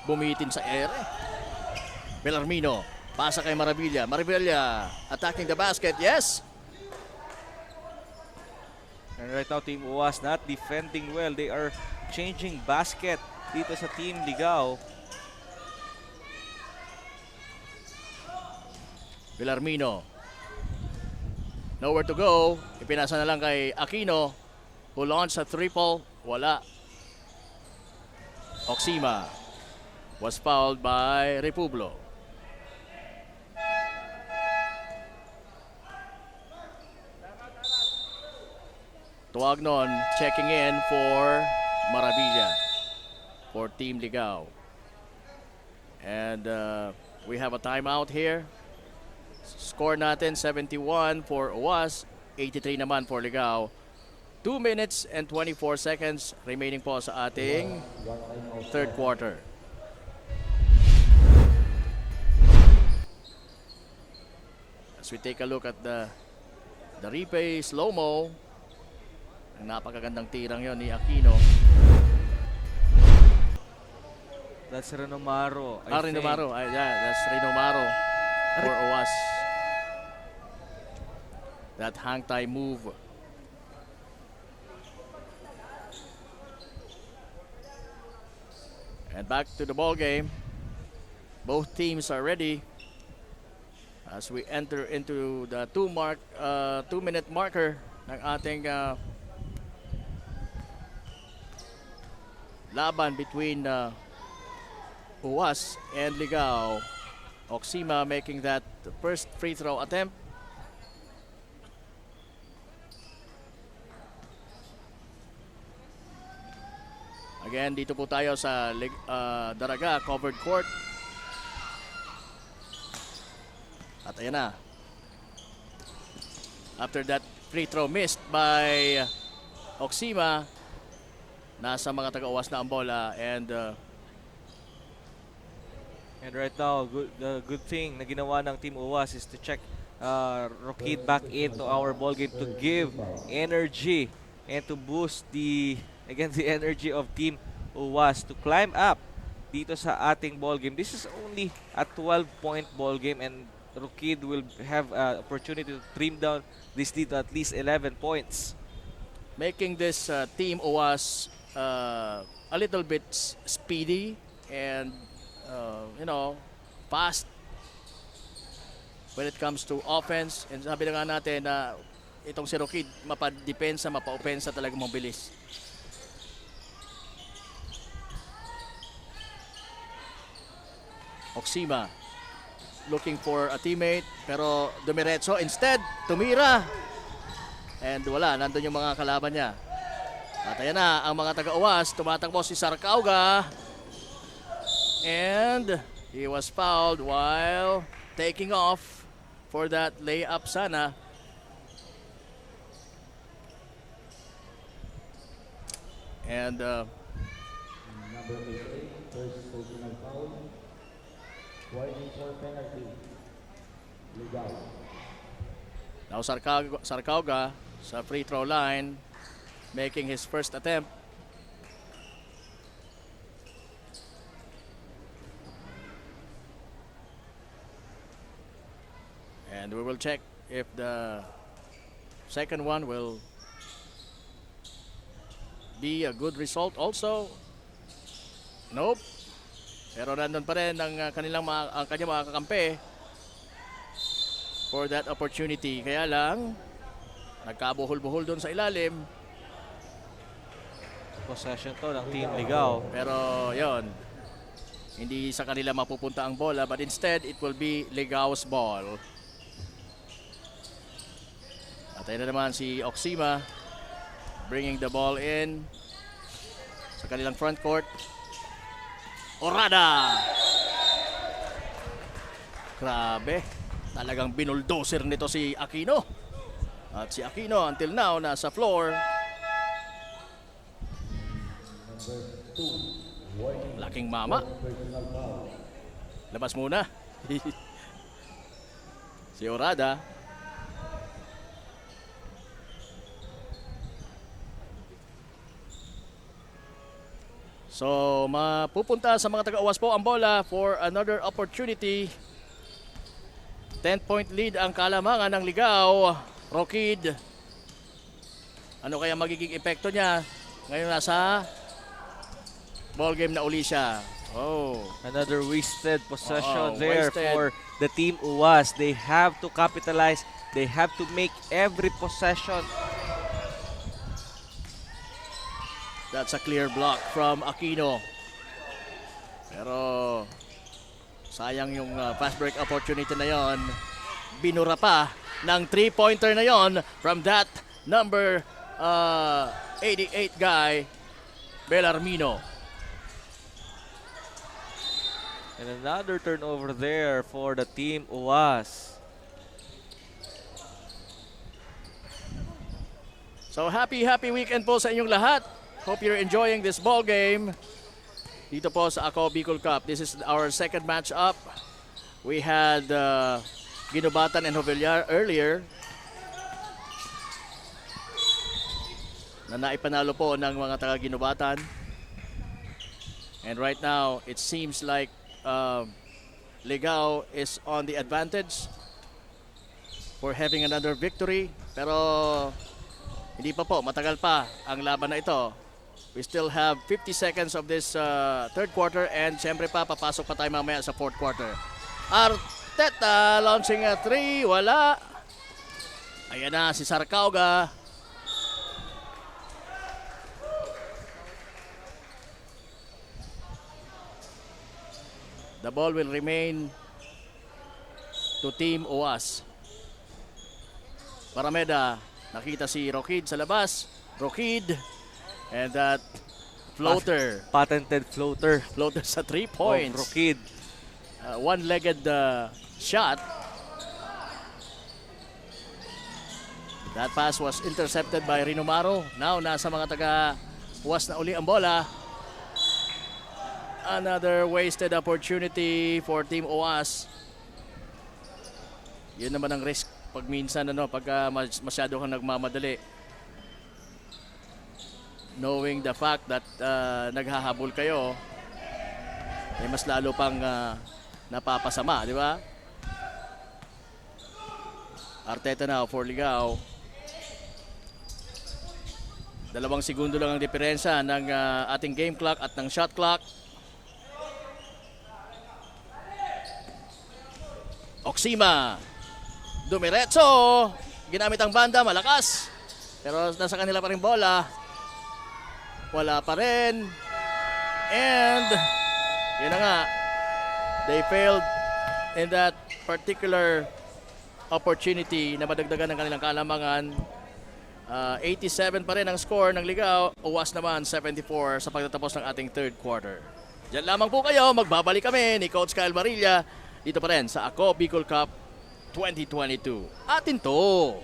Bumitin sa ere. Bellarmino, pasa kay Maravilla. Maravilla attacking the basket, yes. And right now, Team Uwas not defending well. They are changing basket dito sa Team Ligao. Bellarmino. Nowhere to go. Ipinasa na lang kay Aquino, who launched a triple. Wala. Oxima was fouled by Republo. Tuagnon checking in for Maravilla for Team Ligao. And we have a timeout here. Score natin 71 for UAS, 83 naman for Ligao. 2 minutes and 24 seconds remaining po sa ating third quarter. As we take a look at the replay slow-mo, ang napakagandang tirang yon ni Aquino. That's Renomaro. Renomaro. Yeah, that's Renomaro for UAS. That hang tie move. And back to the ball game. Both teams are ready as we enter into the 2-minute marker ng ating laban between UAS and Ligao. Oxima making that first free throw attempt. Again, dito po tayo sa Daraga covered court. At ayan na. After that free throw missed by Oxima, nasa mga taga-UAS na ang bola, and right now, the good thing na ginawa ng Team UAS is to check Rockid back into our ball game to give energy and to boost the energy of Team UAS to climb up dito sa ating ball game. This is only a 12-point ball game, and Rockid will have an opportunity to trim down this lead to at least 11 points. Making this Team UAS a little bit speedy and fast when it comes to offense. And sabi na nga natin na itong si Rockid mapa-depensa, mapa-opensa talagang mabilis. Oxima looking for a teammate pero dumiretso, instead tumira, and wala, nandun yung mga kalaban niya. At ayan na ang mga taga-UAS, tumatakbo si Sarcauga, and he was fouled while taking off for that layup sana. And Number 88, first personal foul. Warning for penalty. Ligao. now Sarcauga sa free throw line, making his first attempt. And we will check if the second one will be a good result also. Nope. Pero nandun pa rin ang kanyang mga kakampi for that opportunity. Kaya lang, nagkabuhol-buhol doon sa ilalim. Possession to ng Team Ligao. Pero yon, hindi sa kanila mapupunta ang bola, but instead it will be Ligao's ball. At ayun na naman si Oxima bringing the ball in sa kanilang front court. Orada! Grabe, talagang binuldoser nito si Aquino. At si Aquino until now nasa floor. Laking mama. Labas muna. Si Orada. So, mapupunta sa mga taga-UAS po ang bola for another opportunity. 10-point lead ang kalamangan ng Ligao. Rockid. Ano kaya magiging epekto niya? Ngayon nasa ball game na uli siya. Oh. Another wasted possession Oh, there wasted. for the Team UAS. They have to capitalize. They have to make every possession. That's a clear block from Aquino. Pero sayang yung fast break opportunity na yon. Binura pa ng 3-pointer na yon from that number 88 guy, Bellarmino. And another turnover there for the Team UAS. So happy weekend po sa inyong lahat. Hope you're enjoying this ball game. Dito po sa Ako Bicol Cup. This is our second match up. We had Ginubatan and Jovellar earlier na naipanalo po ng mga taga Ginubatan. And right now, it seems like Ligao is on the advantage for having another victory. Pero hindi pa po, matagal pa ang laban na ito. We still have 50 seconds of this third quarter and siyempre pa, papasok pa tayo mamaya sa fourth quarter. Arteta launching a 3, wala. Ayan na si Sarcauga. The ball will remain to Team OAS. Parameda, nakita si Roquid sa labas. Roquid, and that floater. Patented floater Floater sa 3 of points. Roquid. One-legged shot. That pass was intercepted by Rinomaro. Now, nasa mga taga-UAS na uli ang bola. Another wasted opportunity for Team OAS. Yun naman ang risk pag minsan pag masyado kang nagmamadali. Knowing the fact that naghahabol kayo, mas lalo pang napapasama, di ba? Arteta now for Ligao. 2 segundo lang ang diferensya ng ating game clock at ng shot clock. Oxima. Dumiretso. Ginamit ang banda, malakas. Pero nasa kanila pa rin bola. Wala pa rin. And yun na nga. They failed in that particular opportunity na madagdagan ng kanilang kalamangan. 87 pa rin ang score ng Ligao. UAS naman 74 sa pagtatapos ng ating third quarter. Diyan lamang po kayo. Magbabalik kami ni Coach Kyle Marilla dito pa rin sa Ako Bicol Cup 2022. Atin to!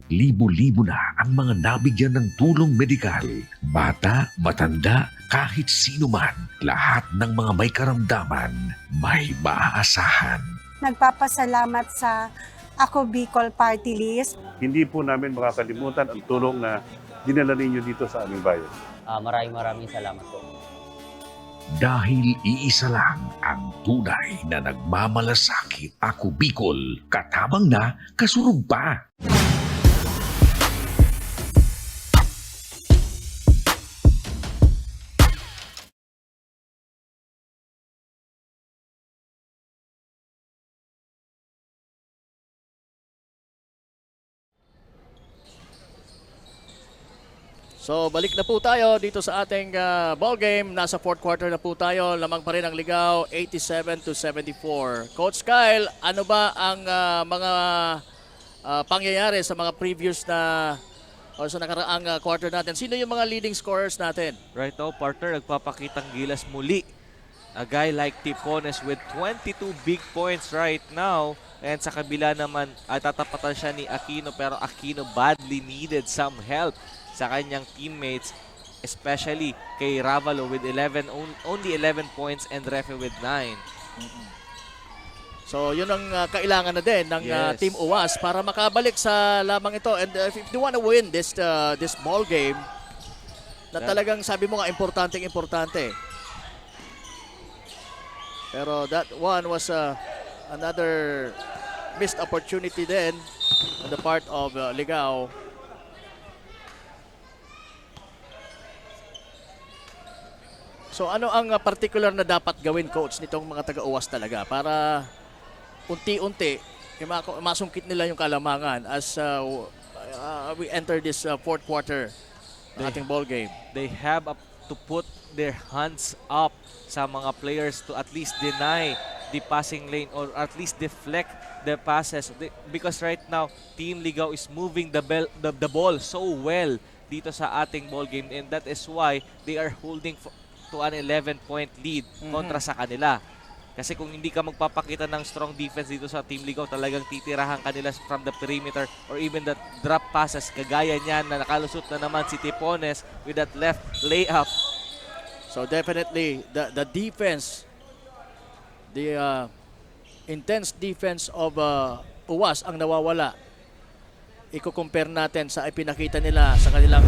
Libo-libo na ang mga nabigyan ng tulong medikal. Bata, matanda, kahit sino man, lahat ng mga may karamdaman, may maaasahan. Nagpapasalamat sa Ako Bicol Party List. Hindi po namin makakalimutan ang tulong na dinala ninyo dito sa aming bayan. Maraming salamat po. Dahil iisa lang ang tunay na nagmamalasakit. Ako Bicol, katabang na, kasurog pa. So balik na po tayo dito sa ating ball game. Nasa fourth quarter na po tayo. Lamang pa rin ang Ligao, 87-74. Coach Kyle, ano ba ang mga pangyayari sa mga previous na o sa nakaraang quarter natin? Sino yung mga leading scorers natin? Right now, partner, nagpapakitang gilas muli. A guy like Tipones with 22 big points right now. And sa kabila naman, tatapatan siya ni Aquino, pero Aquino badly needed some help sa kanyang teammates, especially kay Ravalo with only 11 points and Refe with 9. So yun ang kailangan na din ng Team UAS para makabalik sa lamang ito. And if you want to win this ball game, na talagang sabi mo nga importante. Pero that one was another missed opportunity then on the part of Ligao. So ano ang particular na dapat gawin, coach, nitong mga taga-uwas talaga para unti-unti masungkit nila yung kalamangan as we enter this fourth quarter ng ating ball game. They have to put their hands up sa mga players to at least deny the passing lane or at least deflect the passes. Because right now, Team Ligao is moving the ball so well dito sa ating ball game, and that is why they are holding to an 11-point lead kontra sa kanila. Kasi kung hindi ka magpapakita ng strong defense dito sa Team Ligao, talagang titirahan kanila from the perimeter or even the drop passes. Kagaya niyan na nakalusot na naman si Tipones with that left layup. So definitely the defense, the intense defense of UWAS ang nawawala. Iko-compare natin sa ipinakita nila sa kanilang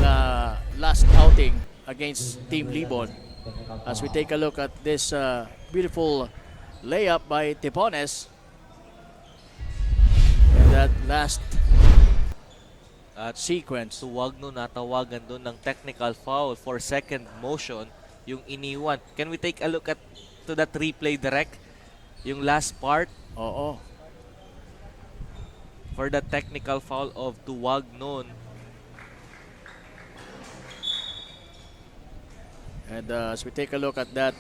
last outing against Team Libon. As we take a look at this beautiful layup by Tipones. And that last sequence. Huwag no natawagan doon ng technical foul for second motion yung iniwan. Can we take a look at to that replay direct? Yung last part Oo. for the technical foul of Tuwagnon. And as we take a look at that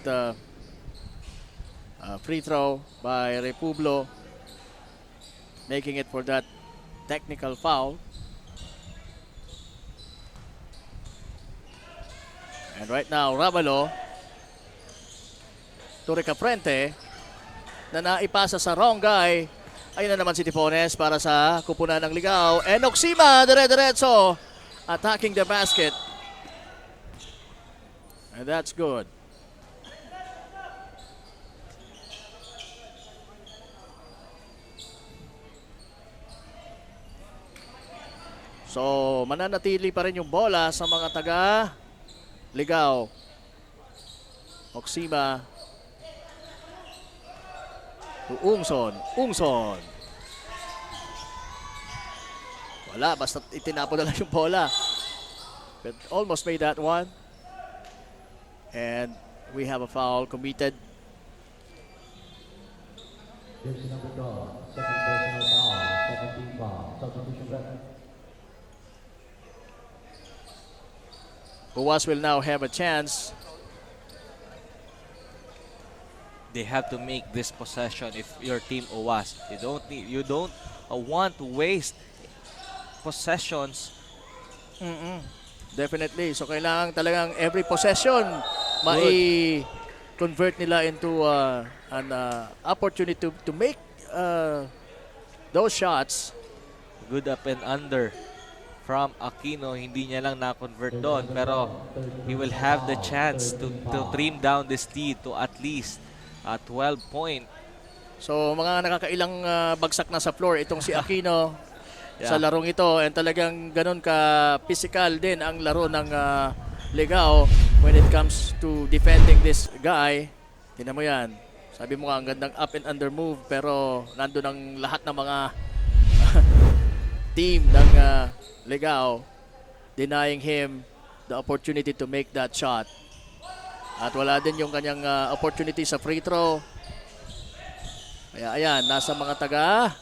free throw by Republo, making it for that technical foul. And right now, Ravalo to Ricafrente na naipasa sa wrong guy. Ayun na naman si Tipones para sa kupunan ng Ligao. And Oxima, dire-diretso, attacking the basket. And that's good. So, mananatili pa rin yung bola sa mga taga Ligao. Oxima. Ungson. Ungson. Wala, basta itinapo na lang yung bola. But almost made that one. And we have a foul committed. Jersey number 12, second personal foul, second team foul, substitution ref. UWAS will now have a chance. They have to make this possession if your team UWAS. You don't want to waste possessions. Definitely. So kailangan talagang every possession mai-convert nila into an opportunity to make those shots. Good up and under from Aquino. Hindi niya lang na-convert doon, pero he will have the chance to trim down this lead to at least 12 point. So mga nakakailang bagsak na sa floor itong si Aquino Yeah. sa larong ito, and talagang ganun ka physical din ang laro ng Ligao when it comes to defending this guy. Tingnan mo yan. Sabi mo nga ang gandang up and under move, pero nandun ang lahat ng mga team ng Ligao denying him the opportunity to make that shot. At wala din yung kanyang opportunity sa free throw. Kaya ayan, nasa mga taga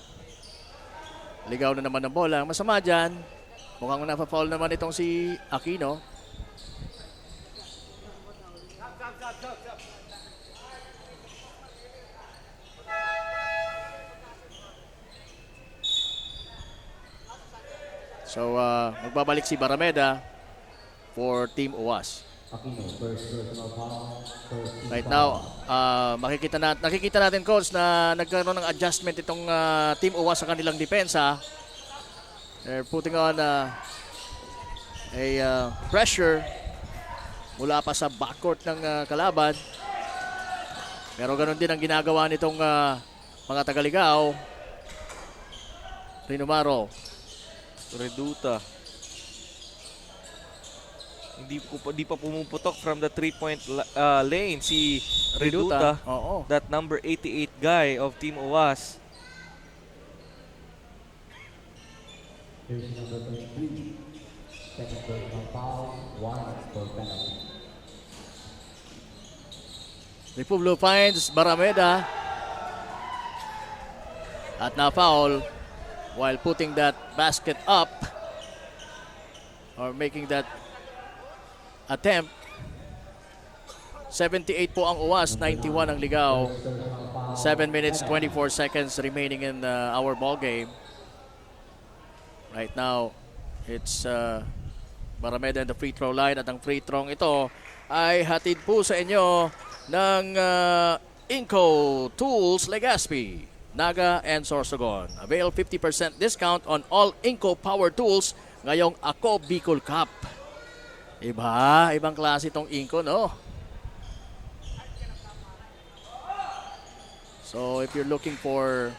Ligao na naman ng bola. Masama dyan. Mukhang napafoul naman itong si Aquino. So, magbabalik si Barameda for Team UWAS. Aquino, first personal foul, first team Right foul. now, nakikita natin, coach, na nagkaroon ng adjustment itong Team UWAS sa kanilang depensa. They're putting on a pressure mula pa sa backcourt ng kalaban. Pero ganun din ang ginagawa nitong mga Tagaligaw. Rinumaro. Reduta. Hindi pa pumuputok from the 3-point lane si Reduta. Oo. That number 88 guy of Team UWAS. Jersey number 23, second personal foul, one for penalty. Republio finds Barameda at na-foul while putting that basket up or making that attempt. 78 po ang uwas, 91 ang ligaw. 7 minutes 24 seconds remaining in our ball game. Right now, it's Barameda in the free throw line at ang free throw ito ay hatid po sa inyo ng Inco Tools Legazpi, Naga and Sorsogon. Avail 50% discount on all Inco power tools ngayong Ako Bicol Cup. Ibang klase itong Inco, no? So if you're looking for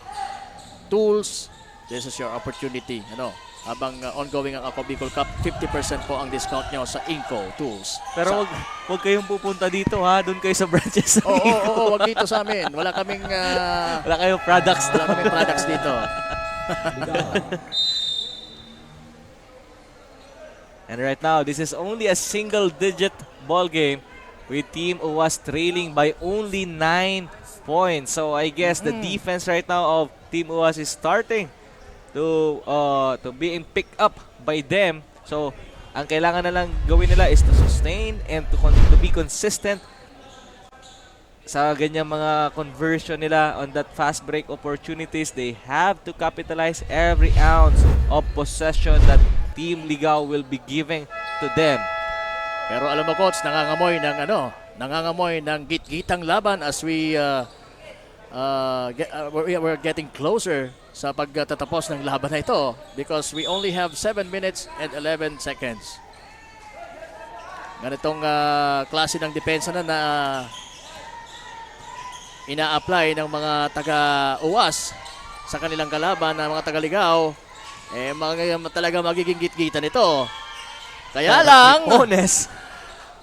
tools, this is your opportunity. Ano? Habang ongoing ang Ako Bicol Cup, 50% po ang discount nyo sa Inco Tools. Pero wag kayong pupunta dito ha, doon kayo sa branches. Oo, wag dito sa amin. Wala kaming Wala kayong products. wala kaming products dito. And right now, this is only a single-digit ball game with Team UWAS trailing by only 9 points. So I guess the defense right now of Team UWAS is starting to being picked up by them. So ang kailangan na lang gawin nila is to sustain and to be consistent sa ganyang mga conversion nila on that fast break opportunities. They have to capitalize every ounce of possession that Team Ligao will be giving to them. Pero alam mo, coach, nangangamoy ng git-gitang laban as we're getting closer sa pagtatapos ng laban na ito because we only have 7 minutes and 11 seconds. Ganitong klase ng depensa na ina-apply ng mga taga-UWAS sa kanilang kalaban na mga taga-Ligao, talaga magiging git-gitan ito. Kaya lang,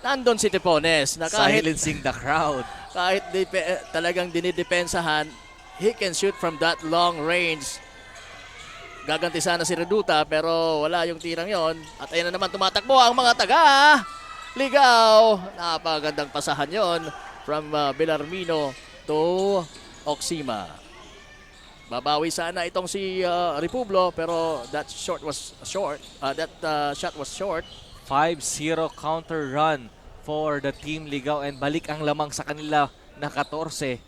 nandun si Tipones na kahit Silencing the crowd. kahit talagang dinidepensahan, he can shoot from that long range. Gaganti sana si Reduta pero wala yung tirang yon. At ayun na naman tumatakbo ang mga taga-Ligao. Napagandang pasahan yon from Bellarmino to Oxima. Babawi sana itong si Republio pero that shot was short. 5-0 counter run for the Team Ligao and balik ang lamang sa kanila na 14.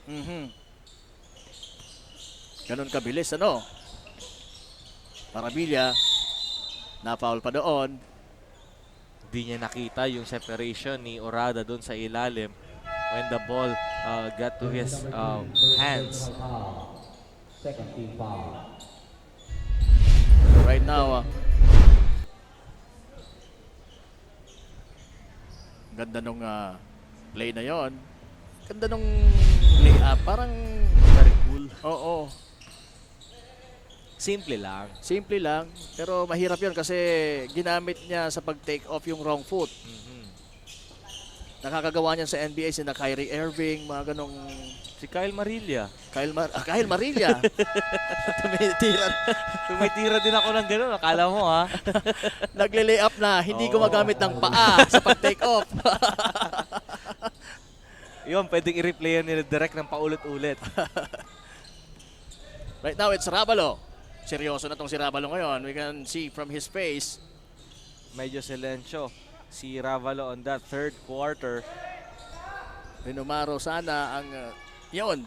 Ganun kabilis, ano? Parabilia, na-foul pa doon. Hindi niya nakita yung separation ni Orada doon sa ilalim when the ball got to his hands. Second team foul. Right now, ganda nung play na yon. Ganda nung layup. Parang Very cool. oo. Simple lang. Simple lang. Pero mahirap yon kasi ginamit niya sa pag-take off yung wrong foot. Nakakagawa niyan sa NBA sina Kyrie Irving, mga ganong Si Kyle Marilla. Kyle Marilla. Tumitira din ako ng gano'n. Akala mo ha. Nagle-lay up na, hindi gumagamit ng paa sa pag-take off. Yun, pwedeng i-replay nila direct ng paulit-ulit. Right now, it's Ravalo. Seryoso na tong si Ravalo ngayon. We can see from his face. Medyo silensyo si Ravalo on that third quarter. Pinumaro sana ang yun.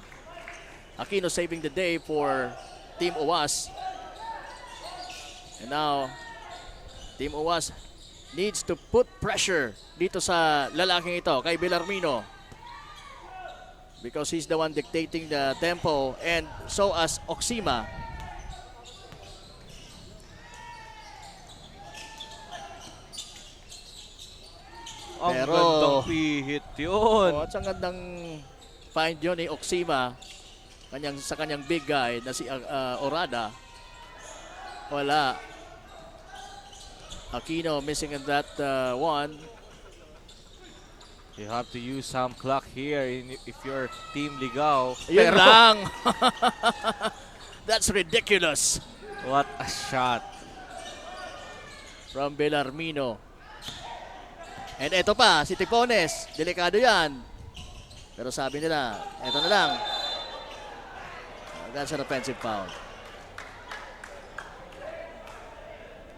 Aquino saving the day for Team UWAS. And now, Team UWAS needs to put pressure dito sa lalaking ito, kay Bellarmino. Because he's the one dictating the tempo and so as Oxima. Ang Pero gandang pihit yun. at ang gandang find yun ni Oxima sa kanyang big guy na si Orada. Wala. Aquino missing in that one. You have to use some clock here if you're Team Ligao. Yun lang. That's ridiculous. What a shot. From Bellarmino. And eto pa, si Tipones. Delikado yan. Pero sabi nila, eto na lang. That's an offensive foul.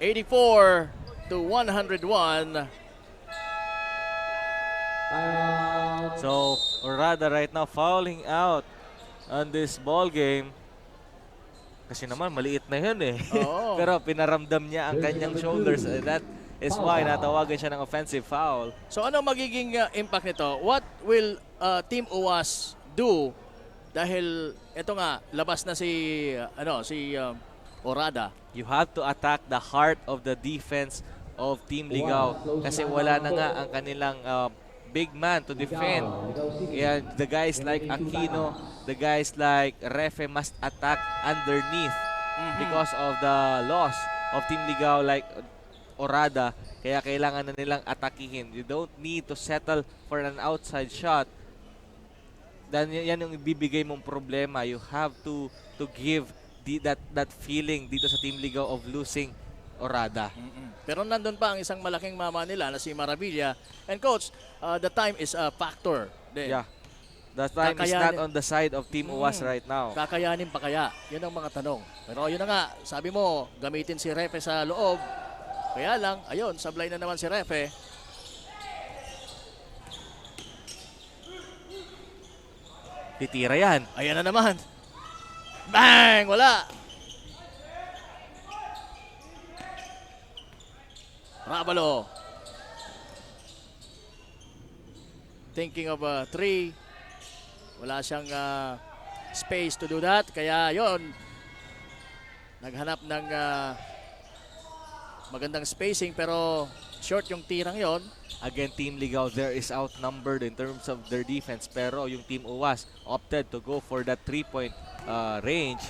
84 to 101. So, Orada right now fouling out on this ball game. Kasi naman, maliit na yun eh. Oo. Pero pinaramdam niya ang kanyang shoulders. That is why natawagan siya ng offensive foul. So ano magiging impact nito? What will Team UAS do? Dahil ito nga, labas na si Orada. You have to attack the heart of the defense of Team Ligao. Kasi wala na nga ang kanilang big man to defend. And the guys like Aquino, the guys like Refe must attack underneath because of the loss of Team Ligao like Orada. Kaya kailangan na nilang atakihin. You don't need to settle for an outside shot. Dan yan yung ibibigay mong problema. You have to give that feeling dito sa Team Ligao of losing Orada. Pero nandun pa ang isang malaking mama nila na si Maravilla. And coach, the time is a factor. Yeah. The time is not on the side of Team UAS right now. Kakayanin pa kaya? Yun ang mga tanong. Pero yun na nga, sabi mo, gamitin si Refe sa loob. Kaya lang, ayun, sablay na naman si Refe. Titira yan. Ayan na naman. Bang! Wala! Rabalo. Thinking of a 3. Wala siyang space to do that. Kaya yon, naghanap ng magandang spacing pero short yung tirang yon. Again, Team Ligao there is outnumbered in terms of their defense. Pero yung Team UAS opted to go for that 3-point range.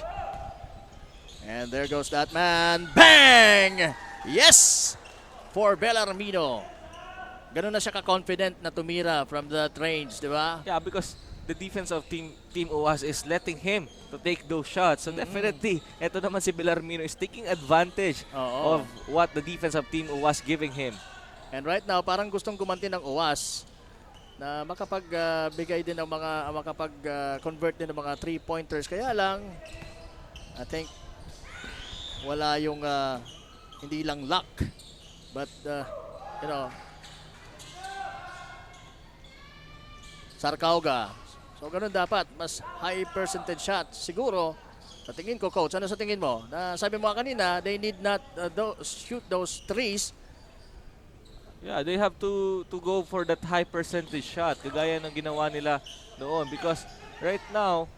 And there goes that man. Bang! Yes! For Bellarmino. Ganun na siya ka-confident na tumira from that range, di ba? Yeah, because the defense of Team UAS is letting him to take those shots. So definitely, eto naman si Bellarmino is taking advantage Oo. of what the defense of Team UAS giving him. And right now, parang gustong gumanti ng UAS na makapagbigay din ng makapag-convert din ng mga 3-pointers. Kaya lang, I think wala yung hindi lang luck. But, Sarcauga. So, ganun dapat. Mas high percentage shot. Siguro, sa tingin ko, coach, ano sa tingin mo? Na sabi mo kanina, they need not shoot those threes. Yeah, they have to go for that high percentage shot. Kagaya ng ginawa nila noon. Because right now,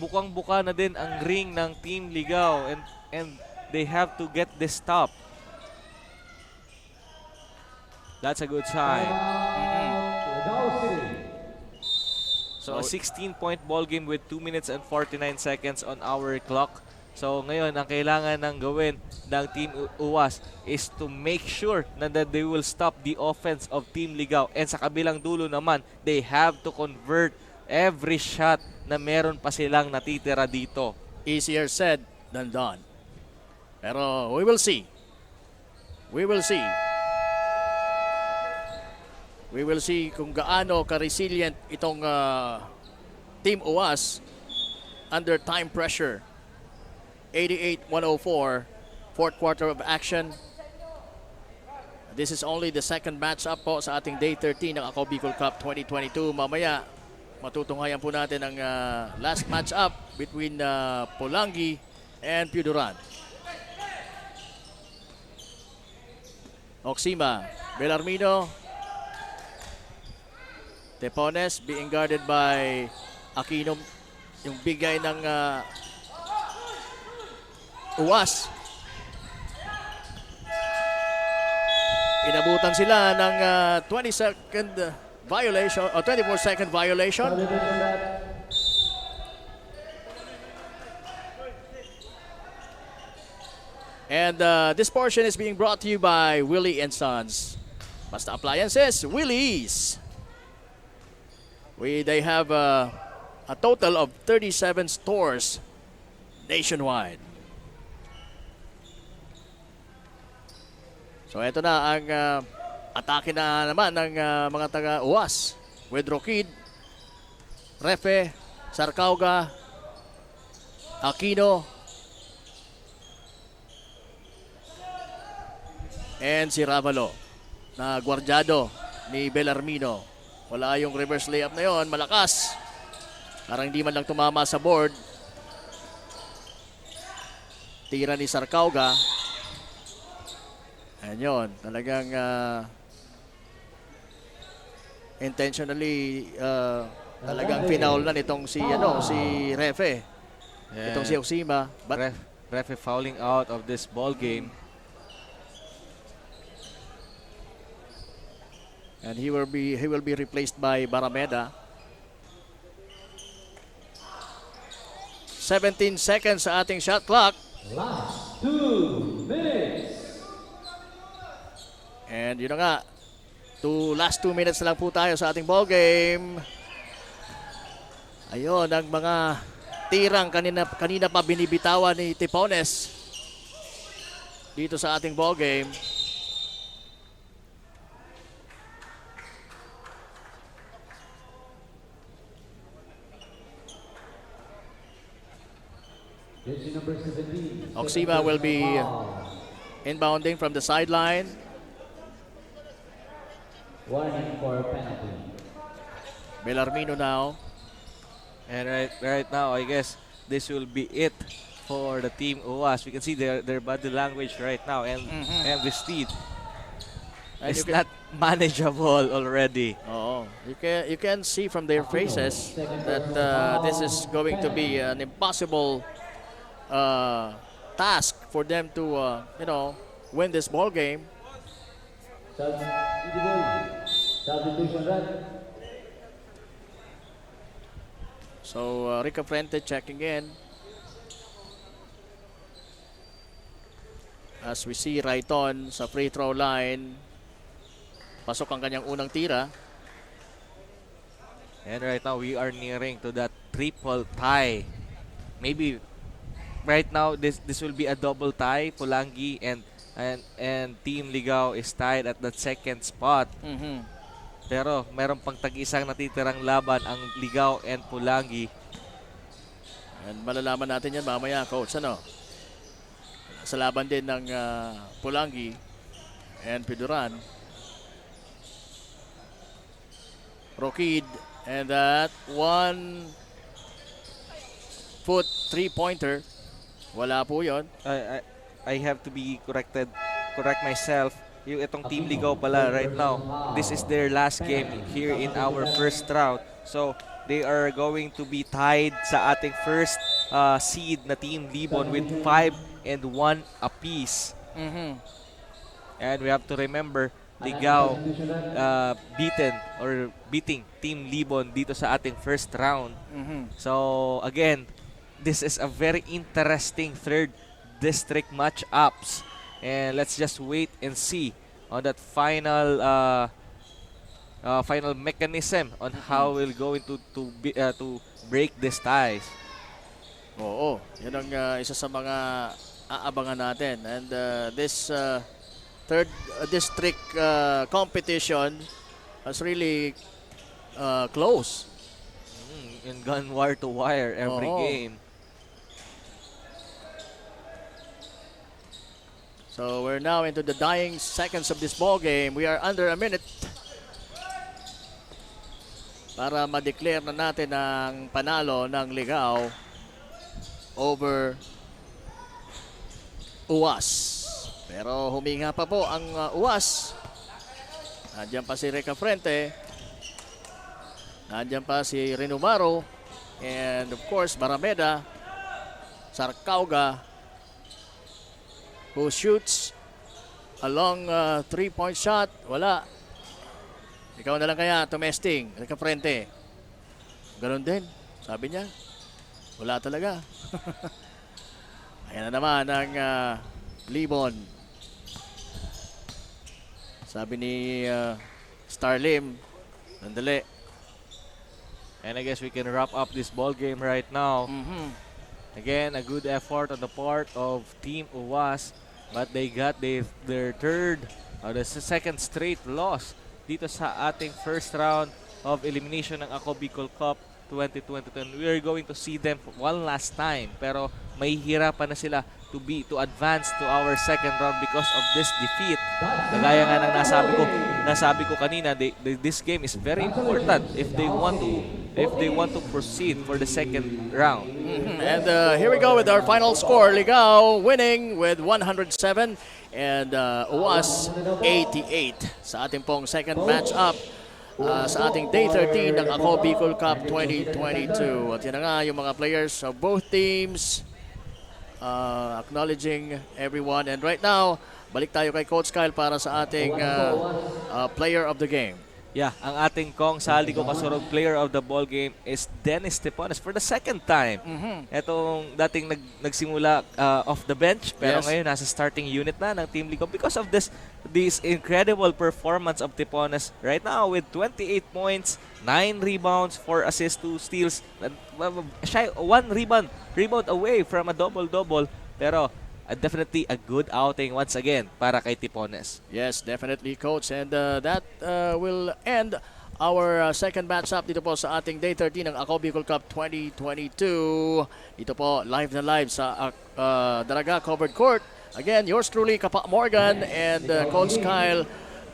bukang-buka na din ang ring ng Team Ligao. And they have to get this stop. That's a good sign. So a 16-point ball game with 2 minutes and 49 seconds on our clock. So ngayon, ang kailangan ng gawin ng Team UAS is to make sure na that they will stop the offense of Team Ligao. And sa kabilang dulo naman, they have to convert every shot na meron pa silang natitira dito. Easier said than done. Pero we will see. We will see. We will see kung gaano ka-resilient itong Team UAS under time pressure. 88-104, fourth quarter of action. This is only the second match-up po sa ating Day 13 ng Ako Bicol Cup 2022. Mamaya, matutunghayan po natin ang last match-up between Pulangi and Piuduran. Oxima, Bellarmino, Tepones being guarded by Aquino, yung bigay ng UAS. Inabutan sila ng 20-second violation o 24-second violation. And this portion is being brought to you by Willie & Sons. Basta Appliances, Willie's. They have a total of 37 stores nationwide. So ito na ang atake na naman ng mga taga-UAS with Roquid Refe, Sarcauga, Aquino, and si Ravalo na gwardyado ni Bellarmino. Wala yung reverse layup na yon, malakas. Parang hindi man lang tumama sa board. Tira ni Sarcauga. Ayan yun, talagang intentionally talagang pinaul na nitong si Refe. Itong si Oxima. But Refe fouling out of this ball game. and he will be replaced by Barameda. 17 seconds sa ating shot clock. Last 2 minutes. And yun na nga. Last 2 minutes na lang po tayo sa ating ball game. Ayun ang mga tirang kanina pa binibitawan ni Tipones dito sa ating ball game. Jersey number 17. Oxima will be inbounding from the sideline. Warning for penalty. Bellarmino now. And right now, I guess this will be it for the team UAS. We can see their body language right now, and the speed And is you can- not manageable already. Oo. You can see from their faces that this is going to be an impossible task for them to win this ball game. Substitution run. So Rica Frente checking in. As we see Rayton sa free throw line. Pasok ang kanyang unang tira. And right now, we are nearing to that triple tie. Maybe right now, this will be a double tie. Pulangi and Team Ligao is tied at the second spot. Pero meron pang tag-isang natitirang laban ang Ligao and Pulangi. And malalaman natin yan mamaya, Coach. Sa laban din ng Pulangi and Piduran. Rokid, and that 1-foot three-pointer. Wala po yun. I have to be correct myself. Yung itong Team Ligao pala right now, this is their last game here in our first round. So, they are going to be tied sa ating first seed na Team Libon with 5 and 1 apiece. And we have to remember, Ligao beating Team Libon dito sa ating first round. So, again, this is a very interesting third district matchups. And let's just wait and see on that final final mechanism on how we're going to break these ties. Oo, yun ang isa sa mga aabangan natin. And this third district competition was really close. In gun wire to wire every Oo. game. So we're now into the dying seconds of this ball game. We are under a minute para ma-declare na natin ang panalo ng Ligao over UAS. Pero huminga pa po ang UAS. Nandiyan pa si Rica Frente. Nandiyan pa si Renumaro. And of course, Barameda, Sarcauga, who shoots a long three-point shot. Wala. Ikaw na lang kaya, tumesting. Rica Frente. Ganon din. Sabi niya. Wala talaga. Ayan na naman ang Libon. Sabi ni Starlim. Sandali. And I guess we can wrap up this ball game right now. Again, a good effort on the part of Team UAS, but they got their third or the second straight loss dito sa ating first round of elimination ng Ako Bicol Cup 2022. And we are going to see them one last time. Pero mahihirapan na sila to advance to our second round because of this defeat. Kagaya nga ng nasabi ko kanina, this game is very important if they want to proceed for the second round. And here we go with our final score. Ligao winning with 107 and UAS 88 sa ating pong second match-up sa ating Day 13 ng Ako Bicol Cup 2022. At yan na nga yung mga players of both teams acknowledging everyone. And right now, balik tayo kay Coach Kyle para sa ating player of the game. Yeah, ang ating Kong Sali ko Kasurog player of the ball game is Dennis Tepones for the second time. Etong dating nagsimula off the bench pero Yes. ngayon nasa starting unit na ng Team Ligo because of this incredible performance of Tepones right now with 28 points, 9 rebounds, 4 assists, 2 steals. One rebound away from a double-double pero definitely a good outing once again para kay Tepones. Yes, definitely, Coach. And that will end our second match-up dito po sa ating Day 13 ng Ako Bicol Cup 2022. Dito po, live na live sa Daraga Covered Court. Again, yours truly, Kapa Morgan and Coach Kyle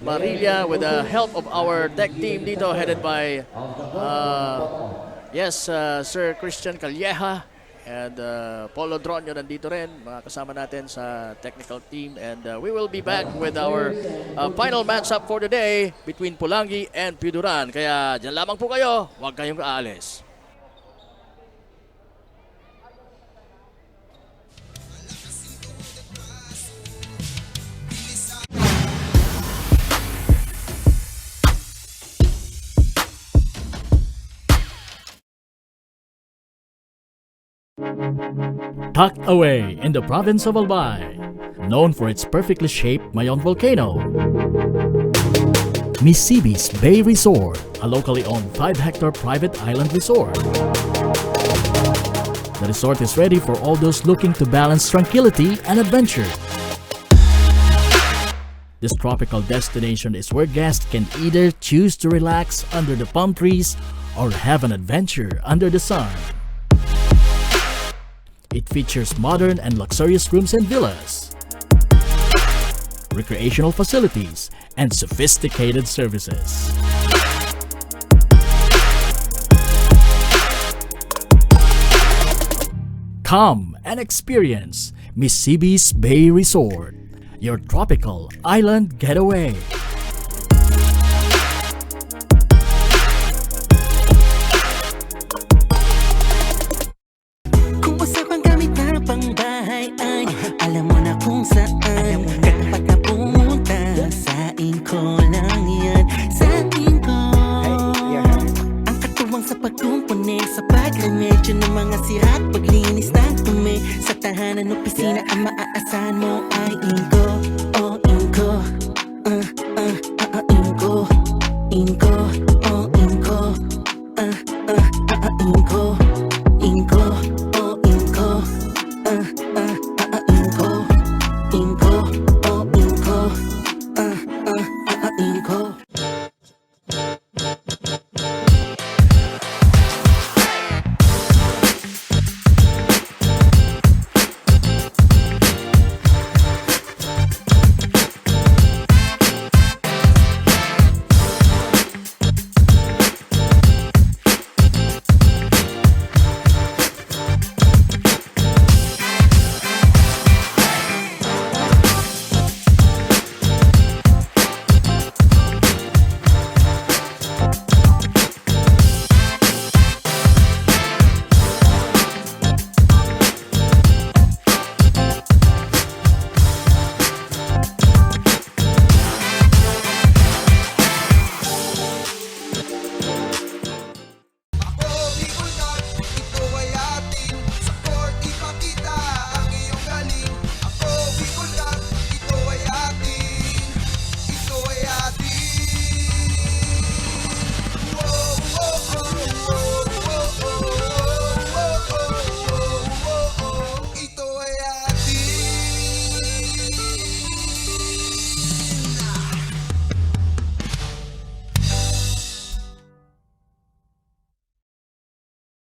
Marilla with the help of our tech team dito headed by Sir Christian Calleja. And Polo Dronio nandito rin, mga kasama natin sa technical team. And we will be back with our final matchup for the day between Pulangi and Piduran. Kaya dyan lamang po kayo, huwag kayong aalis. Tucked away in the province of Albay, known for its perfectly shaped Mayon volcano, Missibis Bay Resort, a locally owned 5-hectare private island resort. The resort is ready for all those looking to balance tranquility and adventure. This tropical destination is where guests can either choose to relax under the palm trees or have an adventure under the sun. It features modern and luxurious rooms and villas, recreational facilities, and sophisticated services. Come and experience Missibis Bay Resort, your tropical island getaway. Kung usapang gamit na pangbahay ay alam mo na kung saan kapag napunta sa inko lang yan. Sa inko ang katuwang sa pagkumpuni sa pagremedyo ng mga sira at paglinis ng tumi. Sa tahanan opisina ang maaasahan mo ay inko. Oh inko inko inko oh inko inko